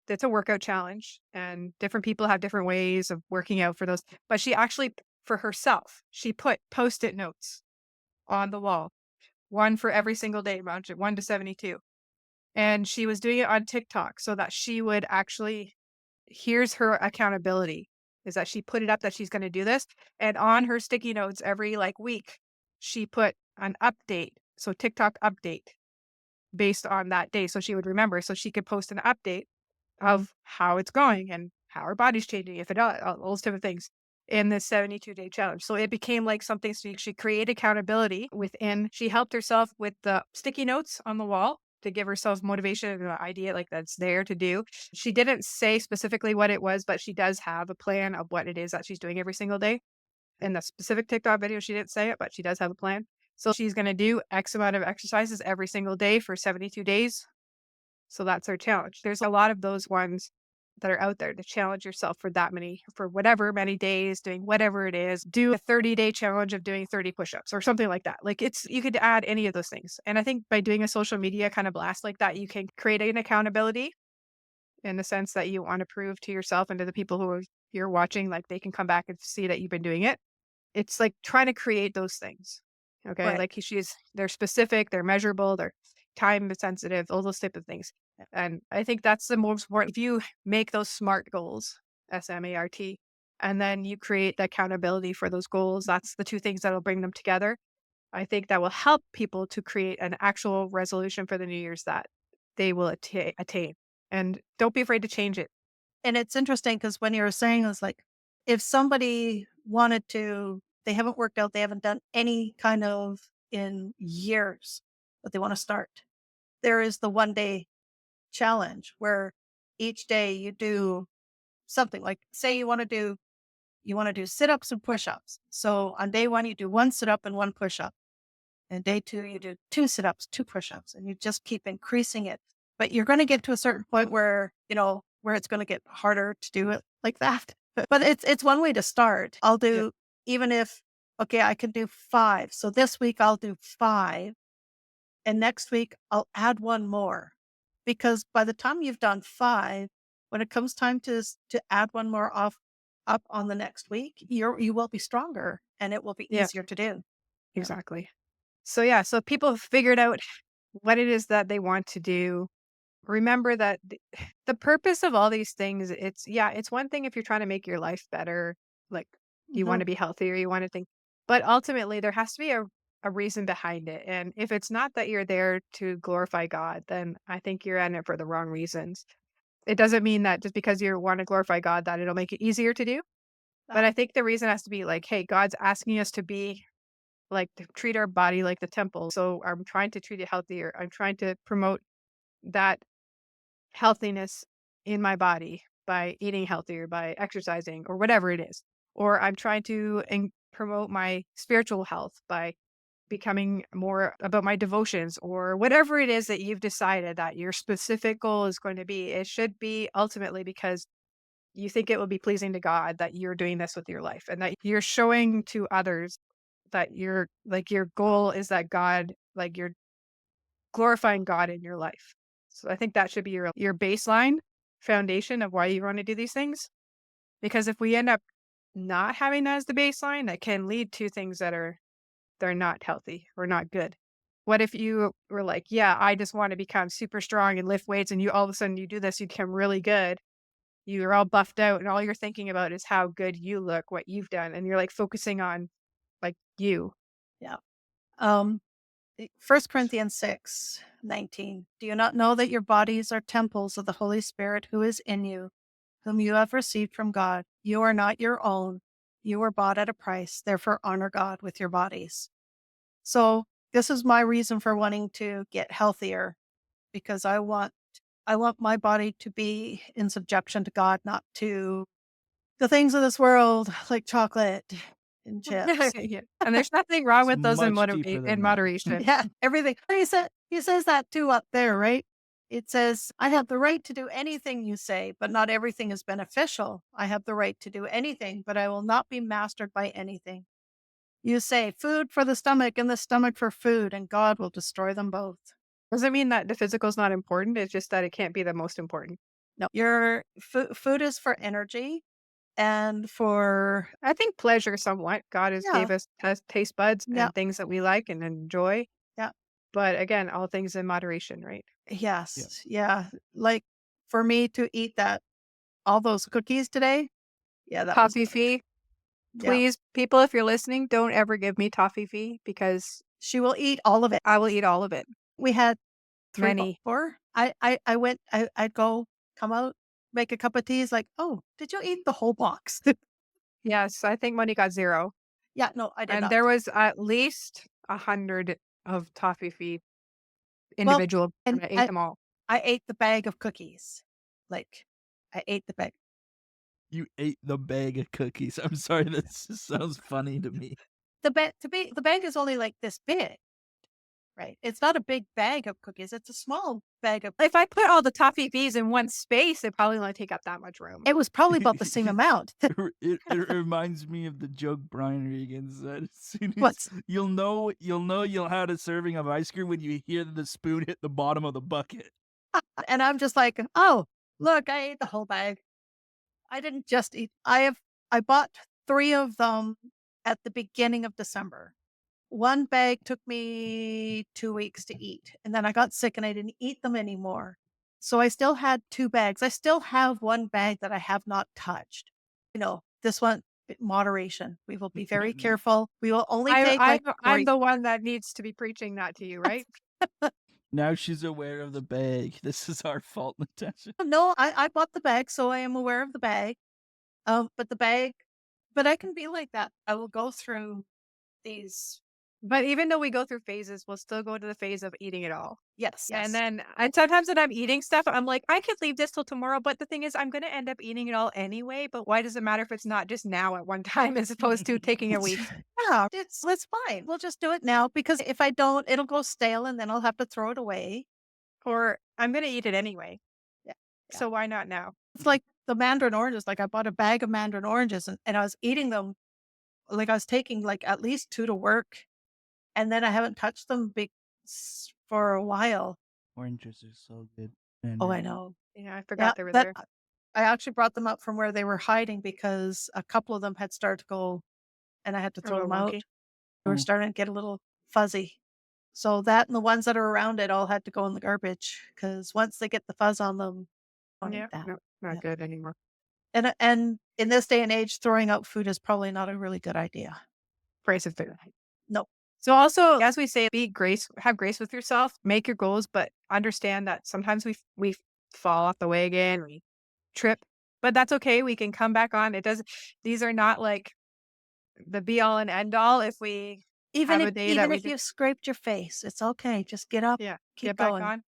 [SPEAKER 2] it's a workout challenge and different people have different ways of working out for those. But she actually, for herself, she put Post-it notes on the wall, one for every single day, around 1 to 72. And she was doing it on TikTok so that she would actually here's her accountability, is that she put it up that she's gonna do this, and on her sticky notes every, like, week, she put an update, so TikTok update based on that day, so she would remember, so she could post an update
[SPEAKER 3] Mhm.
[SPEAKER 2] of how it's going and how her body's changing, if it all those type of things in this 72-day challenge. So it became like something she created accountability within. She helped herself with the sticky notes on the wall to give herself motivation and an idea like that's there to do. She didn't say specifically what it was, but she does have a plan of what it is that she's doing every single day. In the specific TikTok video, she didn't say it, but she does have a plan. So she's going to do X amount of exercises every single day for 72 days. So that's our challenge. There's a lot of those ones that are out there to challenge yourself for for whatever many days, doing whatever it is. Do a 30-day challenge of doing 30 push-ups or something like that. Like you could add any of those things. And I think by doing a social media kind of blast like that, you can create an accountability in the sense that you want to prove to yourself and to the people you're watching, like they can come back and see that you've been doing it. It's like trying to create those things. Okay.
[SPEAKER 3] Right.
[SPEAKER 2] Like they're specific, they're measurable, they're time sensitive, all those type of things.
[SPEAKER 3] Yeah.
[SPEAKER 2] And I think that's the most important. If you make those SMART goals, SMART, and then you create the accountability for those goals, that's the two things that'll bring them together. I think that will help people to create an actual resolution for the New Year's that they will attain. And don't be afraid to change it.
[SPEAKER 3] And it's interesting because when you were saying it was like, if somebody wanted to, they haven't worked out, they haven't done any kind of in years, but they want to start. There is the 1 day challenge where each day you do something like say you want to do sit-ups and push-ups. So on day 1 you do 1 sit-up and 1 push-up. And day 2 you do 2 sit-ups, 2 push-ups, and you just keep increasing it. But you're going to get to a certain point where, where it's going to get harder to do it like that. But it's one way to start. I'll
[SPEAKER 2] Yeah.
[SPEAKER 3] do even if okay, I can do 5. So this week I'll do 5 and next week I'll add 1 more. Because by the time you've done 5, when it comes time to add 1 more up on the next week, you will be stronger and it will be
[SPEAKER 2] Yeah,
[SPEAKER 3] easier to do. Yeah.
[SPEAKER 2] exactly. So yeah, so people have figured out what it is that they want to do. Remember that the purpose of all these things, it's one thing if you're trying to make your life better, like you want
[SPEAKER 3] Mhm.
[SPEAKER 2] to be healthier, you want to think, but ultimately there has to be a reason behind it. And if it's not that you're there to glorify God, then I think you're in it for the wrong reasons. It doesn't mean that just because you want to glorify God that it'll make it easier to do. But
[SPEAKER 3] Ah,
[SPEAKER 2] I think the reason has to be like, hey, God's asking us to be like to treat our body like the temple. So I'm trying to treat it healthier. I'm trying to promote that healthiness in my body by eating healthier, by exercising, or whatever it is. Or I'm trying to promote my spiritual health by becoming more about my devotions, or whatever it is that you've decided that your specific goal is going to be. It should be ultimately because you think it will be pleasing to God that you're doing this with your life and that you're showing to others that you're like your goal is that God, like you're glorifying God in your life. So I think that should be your baseline foundation of why you want to do these things. Because if we end up not having that as the baseline, that can lead to things that are they're not healthy or not good. What if you were like, yeah, I just want to become super strong and lift weights, and you all of a sudden you do this, you become really good. You're all buffed out, and all you're thinking about is how good you look, what you've done, and you're like focusing on like you.
[SPEAKER 3] yeah. Um, 1 Corinthians 6:19. Do you not know that your bodies are temples of the Holy Spirit who is in you, whom you have received from God? You are not your own. You were bought at a price. Therefore, honor God with your bodies. So this is my reason for wanting to get healthier because I want my body to be in subjection to God, not to the things of this world like chocolate and chips.
[SPEAKER 2] Yeah. And there's nothing wrong
[SPEAKER 4] It's
[SPEAKER 2] with those
[SPEAKER 4] much deeper
[SPEAKER 2] in
[SPEAKER 4] than that.
[SPEAKER 2] moderation.
[SPEAKER 3] Yeah, everything. He says that too up there, right? It says, I have the right to do anything you say, but not everything is beneficial. I have the right to do anything, but I will not be mastered by anything. You say food for the stomach and the stomach for food, and God will destroy them both.
[SPEAKER 2] Doesn't mean that the physical is not important. It's just that it can't be the most important.
[SPEAKER 3] No, your food is for energy and for,
[SPEAKER 2] I think pleasure somewhat. God has
[SPEAKER 3] yeah,
[SPEAKER 2] gave us taste buds
[SPEAKER 3] yeah,
[SPEAKER 2] and things that we like and enjoy.
[SPEAKER 3] yeah,
[SPEAKER 2] But again, all things in moderation, right?
[SPEAKER 4] Yeah.
[SPEAKER 3] yes, yeah. Like for me to eat all those cookies today, yeah, that was,
[SPEAKER 2] Toffee fee.
[SPEAKER 3] yeah.
[SPEAKER 2] Please, people, if you're listening, don't ever give me toffee fee because
[SPEAKER 3] She will eat all of it.
[SPEAKER 2] I will eat all of it.
[SPEAKER 3] We had 3 or
[SPEAKER 2] Many.
[SPEAKER 3] 4. I'd go, come out, make a cup of tea. It's like, "Oh, did you eat the whole box?"
[SPEAKER 2] Yes, I think Monique got 0.
[SPEAKER 3] Yeah, no, I did
[SPEAKER 2] And
[SPEAKER 3] not.
[SPEAKER 2] there was at least 100 of toffee fee
[SPEAKER 3] Well,
[SPEAKER 2] individual,
[SPEAKER 3] and
[SPEAKER 2] and I ate them all.
[SPEAKER 3] I ate the bag of cookies. Like, I ate the bag.
[SPEAKER 4] You ate the bag of cookies. I'm sorry, that just sounds funny to me.
[SPEAKER 3] The bag is only like this big, right? It's not a big bag of cookies, it's a small bag of,
[SPEAKER 2] If I put all the toffee fees in one space, it probably only take up that much room.
[SPEAKER 3] it was probably about the same amount.
[SPEAKER 4] It reminds me of the joke Brian Regan said. As soon as
[SPEAKER 3] What's
[SPEAKER 4] you'll had a serving of ice cream when you hear the spoon hit the bottom of the bucket.
[SPEAKER 3] and I'm just like, "Oh, look, I ate the whole bag." I didn't just eat. I bought 3 of them at the beginning of December. One bag took me 2 weeks to eat, and then I got sick and I didn't eat them anymore. So I still had 2 bags. I still have 1 bag that I have not touched. This one, moderation. We will be very careful. We will only
[SPEAKER 2] I
[SPEAKER 3] take like
[SPEAKER 2] I'm
[SPEAKER 3] 3.
[SPEAKER 2] the one that needs to be preaching that to you, right?
[SPEAKER 4] Now she's aware of the bag. This is our fault, Natasha.
[SPEAKER 3] No, I bought the bag, so I am aware of the bag. But the bag, but I can be like that. I will go through these.
[SPEAKER 2] But even though we go through phases, we'll still go to the phase of eating it all.
[SPEAKER 3] Yes,
[SPEAKER 2] And
[SPEAKER 3] yes.
[SPEAKER 2] then and sometimes when I'm eating stuff, I'm like, I could leave this till tomorrow, but the thing is I'm gonna end up eating it all anyway. But why does it matter if it's not just now at one time as opposed to taking a week?
[SPEAKER 3] Yeah, it's fine. We'll just do it now because if I don't, it'll go stale and then I'll have to throw it away.
[SPEAKER 2] Or I'm gonna eat it anyway.
[SPEAKER 3] Yeah. Yeah.
[SPEAKER 2] So why not now?
[SPEAKER 3] It's like the mandarin oranges. Like I bought a bag of mandarin oranges and I was eating them. Like I was taking like at least 2 to work and then I haven't touched them for a while.
[SPEAKER 4] Oranges are so good.
[SPEAKER 3] Oh,
[SPEAKER 4] And
[SPEAKER 3] I know.
[SPEAKER 2] Yeah, I
[SPEAKER 3] Yeah,
[SPEAKER 2] forgot they were
[SPEAKER 3] that
[SPEAKER 2] there.
[SPEAKER 3] I actually brought them up from where they were hiding because a couple of them had started to go and I had to
[SPEAKER 2] A
[SPEAKER 3] throw
[SPEAKER 2] little
[SPEAKER 3] them out.
[SPEAKER 2] wonky.
[SPEAKER 3] They were
[SPEAKER 4] oh,
[SPEAKER 3] starting to get a little fuzzy. So that and the ones that are around it all had to go in the garbage because once they get the fuzz on them, don't eat
[SPEAKER 2] Yeah,
[SPEAKER 3] that.
[SPEAKER 2] no, not
[SPEAKER 3] Yeah.
[SPEAKER 2] good anymore.
[SPEAKER 3] And in this day and age, throwing out food is probably not a really good idea.
[SPEAKER 2] Price of food.
[SPEAKER 3] No.
[SPEAKER 2] So also, as we say, have grace with yourself, make your goals, but understand that sometimes we fall off the wagon, we trip, but that's okay. We can come back on. These are not like the be all and end all. If we
[SPEAKER 3] Even
[SPEAKER 2] have
[SPEAKER 3] if
[SPEAKER 2] a day that
[SPEAKER 3] even
[SPEAKER 2] we
[SPEAKER 3] if
[SPEAKER 2] just,
[SPEAKER 3] you've scraped your face, it's okay. Just get up,
[SPEAKER 2] yeah,
[SPEAKER 3] keep
[SPEAKER 2] get back
[SPEAKER 3] going.
[SPEAKER 2] on.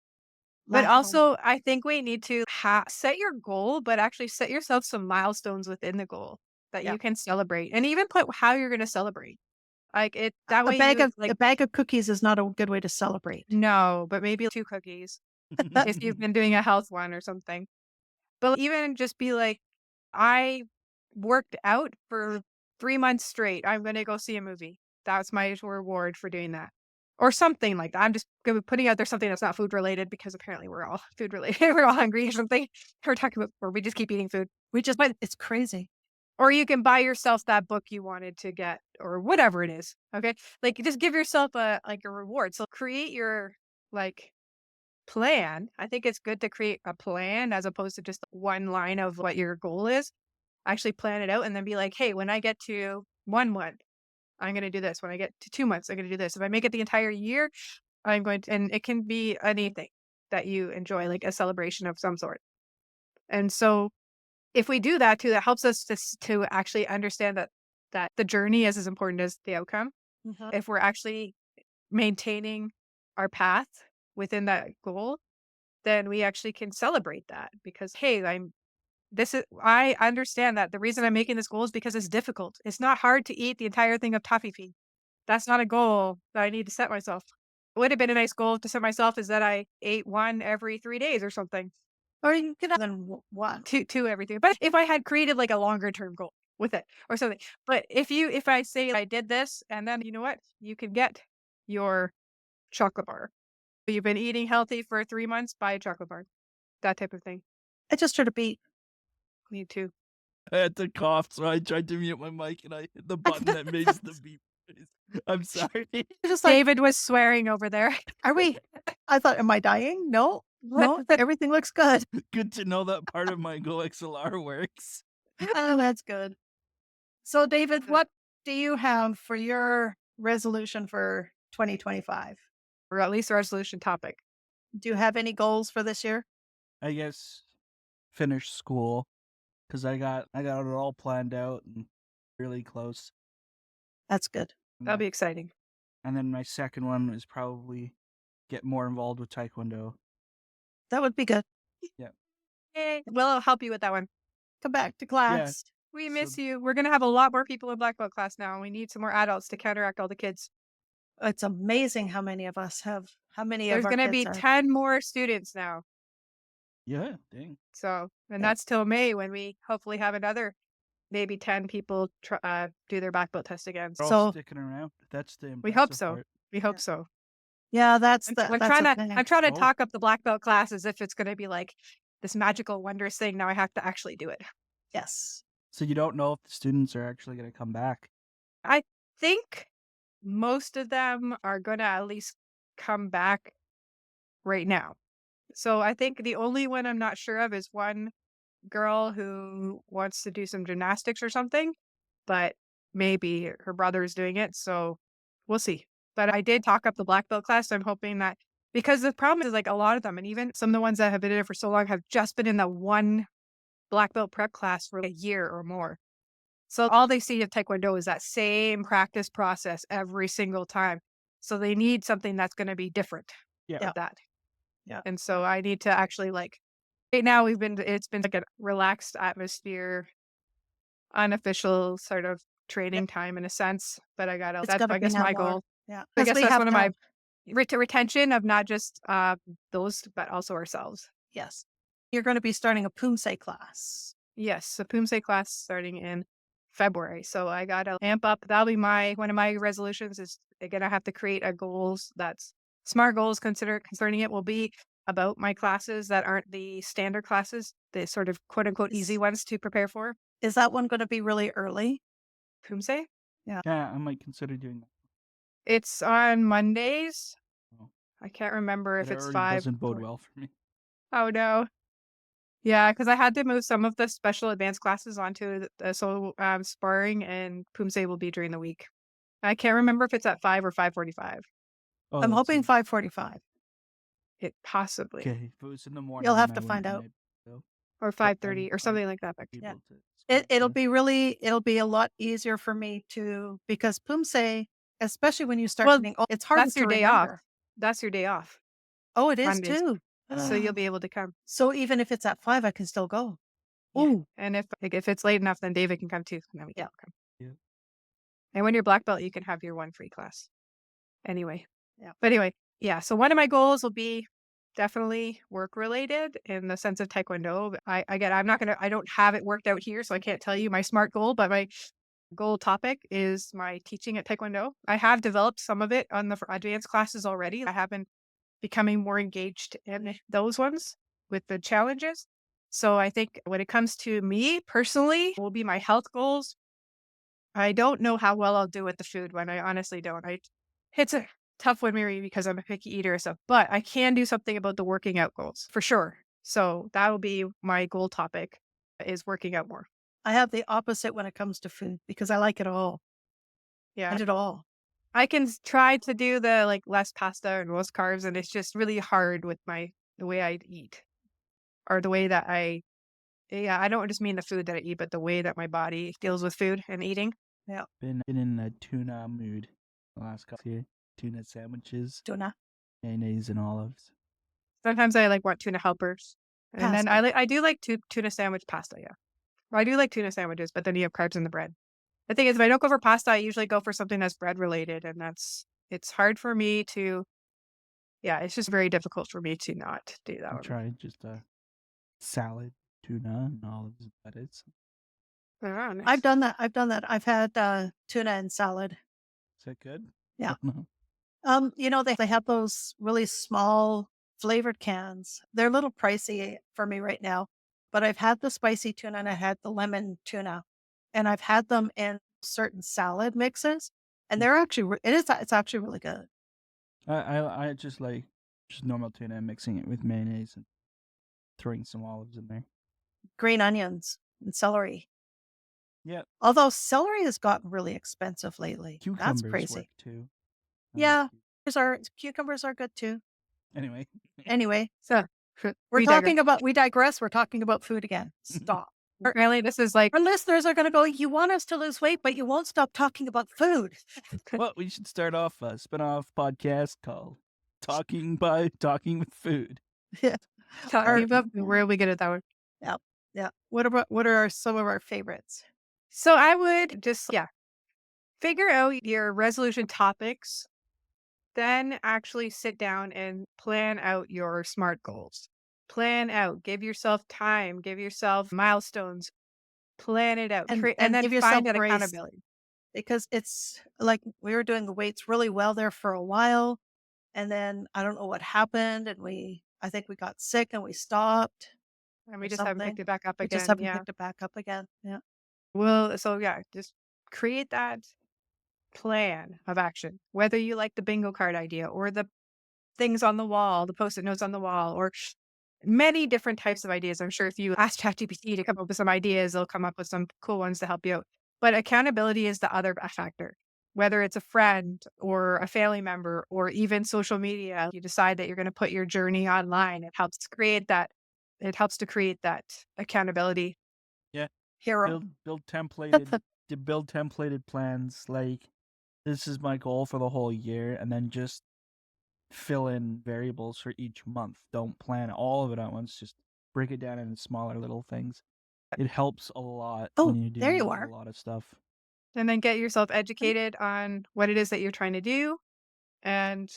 [SPEAKER 2] But
[SPEAKER 3] Laugh it off.
[SPEAKER 2] also, I think we need to set your goal, but actually set yourself some milestones within the goal that
[SPEAKER 3] Yeah.
[SPEAKER 2] you can celebrate, and even put how you're going to celebrate. Like it that way, you like
[SPEAKER 3] A bag of cookies is not a good way to celebrate.
[SPEAKER 2] no, but maybe 2 cookies if you've been doing a health one or something. But even just be like, I worked out for 3 months straight. I'm gonna go see a movie. That's my reward for doing that. Or something like that. I'm just gonna be putting out there something that's not food related because apparently we're all food related. We're all hungry or something. We're talking about or we just keep eating food. But
[SPEAKER 3] It's crazy.
[SPEAKER 2] or you can buy yourself that book you wanted to get or whatever it is. Okay. Like just give yourself a reward. So create your like plan. I think it's good to create a plan as opposed to just one line of what your goal is. Actually plan it out and then be like, hey, when I get to 1 month, I'm going to do this. When I get to 2 months, I'm going to do this. If I make it the entire year, I'm going to, and it can be anything that you enjoy, like a celebration of some sort. And so if we do that too, that helps us to actually understand that the journey is as important as the outcome.
[SPEAKER 3] Mhm.
[SPEAKER 2] If we're actually maintaining our path within that goal, then we actually can celebrate that because, hey, I understand that the reason I'm making this goal is because it's difficult. It's not hard to eat the entire thing of toffee feed. That's not a goal that I need to set myself. It would have been a nice goal to set myself is that I ate one every 3 days or something.
[SPEAKER 3] Or you could have than one.
[SPEAKER 2] Two everything. But if I had created like a longer term goal with it or something. But if I say I did this and then you know what? You can get your chocolate bar. You've been eating healthy for 3 months, buy a chocolate bar. That type of thing.
[SPEAKER 3] I just heard a beep.
[SPEAKER 2] Me too.
[SPEAKER 4] I had to cough, so I tried to mute my mic and I hit the button that makes the beep noise. I'm sorry.
[SPEAKER 3] Just like,
[SPEAKER 2] David was swearing over there.
[SPEAKER 3] are we? I thought, am I dying? No, no, everything looks good.
[SPEAKER 4] Good to know that part of my Go XLR works.
[SPEAKER 3] Oh, that's good. So, David, what do you have for your resolution for 2025?
[SPEAKER 2] Or at least a resolution topic.
[SPEAKER 3] Do you have any goals for this year?
[SPEAKER 4] I guess finish school because I got it all planned out and really close.
[SPEAKER 3] That's good.
[SPEAKER 2] That'll be exciting.
[SPEAKER 4] And then my second one is probably get more involved with Taekwondo.
[SPEAKER 3] That would be good.
[SPEAKER 2] Yay. We'll help you with that one.
[SPEAKER 3] Come back to class.
[SPEAKER 2] We
[SPEAKER 4] So-
[SPEAKER 2] miss you. We're gonna have a lot more people in black belt class now. We need some more adults to counteract all the kids.
[SPEAKER 3] It's amazing how many of us have, how many
[SPEAKER 2] There's
[SPEAKER 3] of our
[SPEAKER 2] gonna
[SPEAKER 3] kids
[SPEAKER 2] be
[SPEAKER 3] are.
[SPEAKER 2] 10 more students now.
[SPEAKER 4] Yeah, dang.
[SPEAKER 2] So, and
[SPEAKER 3] Yeah.
[SPEAKER 2] that's till May when we hopefully have another maybe 10 people do their black belt test again.
[SPEAKER 4] They're all
[SPEAKER 3] So-
[SPEAKER 4] sticking around. That's the
[SPEAKER 2] We hope
[SPEAKER 4] impressive
[SPEAKER 2] so.
[SPEAKER 4] part.
[SPEAKER 2] We hope
[SPEAKER 3] Yeah.
[SPEAKER 2] so.
[SPEAKER 3] Yeah, that's
[SPEAKER 2] I'm,
[SPEAKER 3] the.
[SPEAKER 2] I'm
[SPEAKER 3] that's
[SPEAKER 2] trying
[SPEAKER 3] the
[SPEAKER 2] to
[SPEAKER 3] thing.
[SPEAKER 2] I'm trying to
[SPEAKER 4] Oh.
[SPEAKER 2] talk up the black belt class as if it's gonna be like this magical wondrous thing. Now I have to actually do it.
[SPEAKER 3] Yes.
[SPEAKER 4] So you don't know if the students are actually going to come back.
[SPEAKER 2] I think most of them are gonna at least come back right now. So I think the only one I'm not sure of is one girl who wants to do some gymnastics or something, but maybe her brother is doing it. So we'll see. But I did talk up the black belt class. So I'm hoping that because the problem is like a lot of them, and even some of the ones that have been in it for so long have just been in the one black belt prep class for a year or more. So all they see of Taekwondo is that same practice process every single time. So they need something that's going to be different
[SPEAKER 4] Yeah.
[SPEAKER 2] with that.
[SPEAKER 3] Yeah.
[SPEAKER 2] And so I need to actually like right now it's been like a relaxed atmosphere, unofficial sort of training time in a sense. But I gotta
[SPEAKER 3] It's
[SPEAKER 2] that's
[SPEAKER 3] gotta
[SPEAKER 2] I
[SPEAKER 3] be
[SPEAKER 2] guess
[SPEAKER 3] now
[SPEAKER 2] my
[SPEAKER 3] more.
[SPEAKER 2] goal.
[SPEAKER 3] Yeah.
[SPEAKER 2] I
[SPEAKER 3] 'Cause
[SPEAKER 2] guess
[SPEAKER 3] we
[SPEAKER 2] that's
[SPEAKER 3] have
[SPEAKER 2] one of
[SPEAKER 3] to
[SPEAKER 2] my
[SPEAKER 3] have-
[SPEAKER 2] retention of not just those but also ourselves.
[SPEAKER 3] Yes. You're going to be starting a Poomsae class.
[SPEAKER 2] Yes, a Poomsae class starting in February. So I gotta amp up. That'll be one of my resolutions is again I have to create a goals that's SMART goals concerning it will be about my classes that aren't the standard classes, the sort of quote unquote easy ones to prepare for.
[SPEAKER 3] Is that one going to be really early?
[SPEAKER 2] Poomsae?
[SPEAKER 4] Yeah, I might consider doing that.
[SPEAKER 2] It's on Mondays I can't remember if
[SPEAKER 4] It
[SPEAKER 2] it's
[SPEAKER 4] already
[SPEAKER 2] 5
[SPEAKER 4] doesn't bode
[SPEAKER 2] or
[SPEAKER 4] well for me.
[SPEAKER 2] oh, no. Yeah, because I had to move some of the special advanced classes onto sparring and Poomsae will be during the week. I can't remember if it's at 5 or 5:45.
[SPEAKER 4] Oh,
[SPEAKER 3] I'm
[SPEAKER 4] that's
[SPEAKER 3] hoping 5:45.
[SPEAKER 2] It possibly
[SPEAKER 4] okay. If it was in the morning,
[SPEAKER 3] You'll have
[SPEAKER 4] then
[SPEAKER 3] to
[SPEAKER 4] I
[SPEAKER 3] find
[SPEAKER 4] wouldn't
[SPEAKER 3] out.
[SPEAKER 4] maybe go.
[SPEAKER 2] or
[SPEAKER 4] But
[SPEAKER 2] 5:30 or
[SPEAKER 4] I'm
[SPEAKER 2] something like that. But
[SPEAKER 3] Yeah.
[SPEAKER 4] able to squeeze
[SPEAKER 3] It'll
[SPEAKER 4] the
[SPEAKER 3] it'll be a lot easier for me to because Poomsae, especially when you start
[SPEAKER 2] well,
[SPEAKER 3] getting old, it's harder
[SPEAKER 2] that's
[SPEAKER 3] to
[SPEAKER 2] your day off.
[SPEAKER 3] remember.
[SPEAKER 2] That's your day off,
[SPEAKER 3] Oh, it is
[SPEAKER 2] Mondays.
[SPEAKER 3] too.
[SPEAKER 2] So you'll be able to come.
[SPEAKER 3] So even if it's at 5, I can still go.
[SPEAKER 2] Yeah.
[SPEAKER 3] Ooh.
[SPEAKER 2] And if it's late enough, then David can come too. And then we can
[SPEAKER 3] Yeah.
[SPEAKER 2] all come.
[SPEAKER 4] Yeah.
[SPEAKER 2] And when you're black belt, you can have your one free class. Anyway.
[SPEAKER 3] Yeah.
[SPEAKER 2] But anyway, yeah. So one of my goals will be definitely work related in the sense of Taekwondo. I don't have it worked out here, so I can't tell you my SMART goal, but my goal topic is my teaching at Taekwondo. I have developed some of it on the advanced classes already. I have been becoming more engaged in those ones with the challenges. So I think when it comes to me personally, will be my health goals. I don't know how well I'll do with the food one. I honestly don't. It's a tough one, Mary, because I'm a picky eater and stuff, but I can do something about the working out goals for sure. So that'll be my goal topic is working out more.
[SPEAKER 3] I have the opposite when it comes to food because I like it all.
[SPEAKER 2] Yeah.
[SPEAKER 3] Eat it all.
[SPEAKER 2] I can try to do the like less pasta and less carbs, and it's just really hard with the way I eat or the way that yeah, I don't just mean the food that I eat, but the way that my body deals with food and eating.
[SPEAKER 4] Been in a tuna mood the last couple years. Tuna sandwiches,
[SPEAKER 3] Tuna.
[SPEAKER 4] mayonnaise, and olives.
[SPEAKER 2] Sometimes I like want tuna helpers, and then
[SPEAKER 3] Pasta.
[SPEAKER 2] I do like tuna sandwich pasta. Yeah, I do like tuna sandwiches, but then you have carbs in the bread. The thing is, if I don't go for pasta, I usually go for something that's bread related, and it's hard for me to. Yeah, it's just very difficult for me to not do that
[SPEAKER 4] I
[SPEAKER 2] one.
[SPEAKER 4] tried just a salad, tuna, and olives and lettuce.
[SPEAKER 2] Oh, nice.
[SPEAKER 3] I've done that. I've had tuna and salad.
[SPEAKER 4] Is that good?
[SPEAKER 3] Yeah.
[SPEAKER 4] No.
[SPEAKER 3] They have those really small flavored cans. They're a little pricey for me right now, but I've had the spicy tuna and I had the lemon tuna, and I've had them in certain salad mixes, and they're actually it's actually really good.
[SPEAKER 4] I just like just normal tuna and mixing it with mayonnaise and throwing some olives in there.
[SPEAKER 3] Green onions and celery.
[SPEAKER 4] Yeah.
[SPEAKER 3] Although celery has gotten really expensive lately.
[SPEAKER 4] Cucumbers
[SPEAKER 3] That's crazy.
[SPEAKER 4] work too.
[SPEAKER 3] Yeah, cucumbers are good too.
[SPEAKER 4] Anyway.
[SPEAKER 3] Anyway,
[SPEAKER 2] So
[SPEAKER 3] we digress. We're talking about food again. Stop.
[SPEAKER 2] Really, this is like
[SPEAKER 3] Our listeners are going to go, you want us to lose weight, but you won't stop talking about food.
[SPEAKER 4] Well, we should start off a spin-off podcast called Talking with Food.
[SPEAKER 2] talking about where are we good at that one?
[SPEAKER 3] Yeah. What are some of our favorites?
[SPEAKER 2] So I would just figure out your resolution topics, then actually sit down and plan out your SMART goals. Plan out, give yourself time, give yourself milestones, plan it out,
[SPEAKER 3] And
[SPEAKER 2] and then
[SPEAKER 3] give yourself
[SPEAKER 2] find that
[SPEAKER 3] grace.
[SPEAKER 2] accountability.
[SPEAKER 3] Because it's like we were doing the weights really well there for a while. And then I don't know what happened. And I think we got sick and we stopped.
[SPEAKER 2] And we
[SPEAKER 3] or
[SPEAKER 2] just haven't picked
[SPEAKER 3] something.
[SPEAKER 2] it back up
[SPEAKER 3] We
[SPEAKER 2] again.
[SPEAKER 3] just haven't
[SPEAKER 2] Yeah.
[SPEAKER 3] picked it back up again. Yeah.
[SPEAKER 2] Well, so just create that plan of action, whether you like the bingo card idea or the things on the wall, the post-it notes on the wall, or many different types of ideas. I'm sure if you ask ChatGPT to come up with some ideas, they'll come up with some cool ones to help you out. But accountability is the other factor. Whether it's a friend or a family member or even social media, you decide that you're going to put your journey online. It helps to create that accountability.
[SPEAKER 4] Yeah.
[SPEAKER 3] Hero.
[SPEAKER 4] Build templated plans like this is my goal for the whole year, and then just fill in variables for each month. Don't plan all of it at once. Just break it down into smaller little things. It helps a lot
[SPEAKER 3] Oh,
[SPEAKER 4] when you're
[SPEAKER 3] there
[SPEAKER 4] doing
[SPEAKER 3] you are.
[SPEAKER 4] a lot of stuff.
[SPEAKER 2] And then get yourself educated on what it is that you're trying to do. And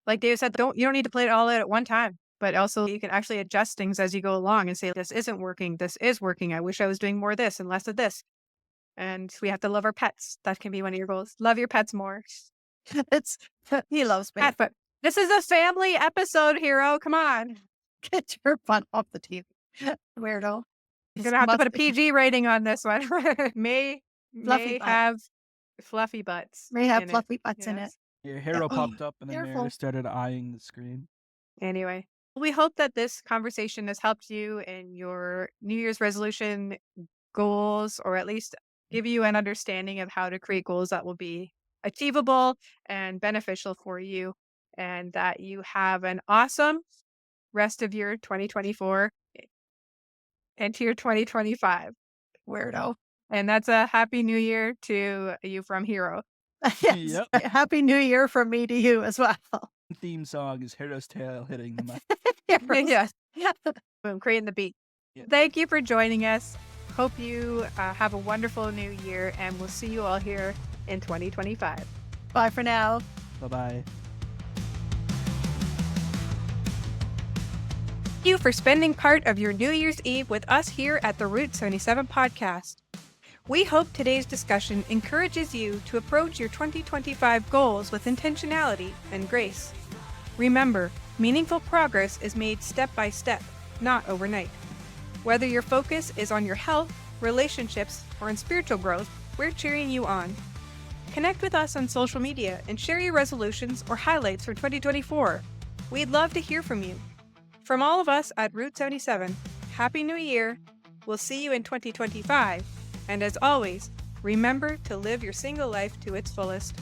[SPEAKER 2] like Dave said, you don't need to play it all out at one time, but also you can actually adjust things as you go along and say, this isn't working. This is working. I wish I was doing more of this and less of this. And we have to love our pets. That can be one of your goals. Love your pets more.
[SPEAKER 3] He loves me.
[SPEAKER 2] But this is a family episode, Hero. Come on.
[SPEAKER 3] Get your butt off the TV. Weirdo.
[SPEAKER 2] You're going to have to put a PG rating on this one. may
[SPEAKER 3] Fluffy butt.
[SPEAKER 2] have fluffy butts.
[SPEAKER 3] May have
[SPEAKER 2] in it.
[SPEAKER 3] fluffy butts in it.
[SPEAKER 2] Yes.
[SPEAKER 4] Your hero
[SPEAKER 3] Oh,
[SPEAKER 4] popped up and then
[SPEAKER 3] careful.
[SPEAKER 4] Mary started eyeing the screen.
[SPEAKER 2] Anyway, we hope that this conversation has helped you in your New Year's resolution goals, or at least give you an understanding of how to create goals that will be achievable and beneficial for you, and that you have an awesome rest of your 2024 into your 2025.
[SPEAKER 3] Weirdo.
[SPEAKER 2] And that's a happy new year to you from Hero.
[SPEAKER 3] Yes.
[SPEAKER 4] Yep.
[SPEAKER 3] Happy New Year from me to you as well.
[SPEAKER 4] Theme song is Hero's Tail hitting the mic.
[SPEAKER 2] Yes.
[SPEAKER 3] Yeah.
[SPEAKER 2] Boom, creating the beat.
[SPEAKER 4] Yeah.
[SPEAKER 2] Thank you for joining us. Hope you have a wonderful new year, and we'll see you all here in 2025.
[SPEAKER 3] Bye for now.
[SPEAKER 4] Bye-bye.
[SPEAKER 2] Thank you for spending part of your New Year's Eve with us here at the Route 77 podcast. We hope today's discussion encourages you to approach your 2025 goals with intentionality and grace. Remember, meaningful progress is made step by step, not overnight. Whether your focus is on your health, relationships, or in spiritual growth, we're cheering you on. Connect with us on social media and share your resolutions or highlights for 2024. We'd love to hear from you. From all of us at Route 77, Happy New Year! We'll see you in 2025. And as always, remember to live your single life to its fullest.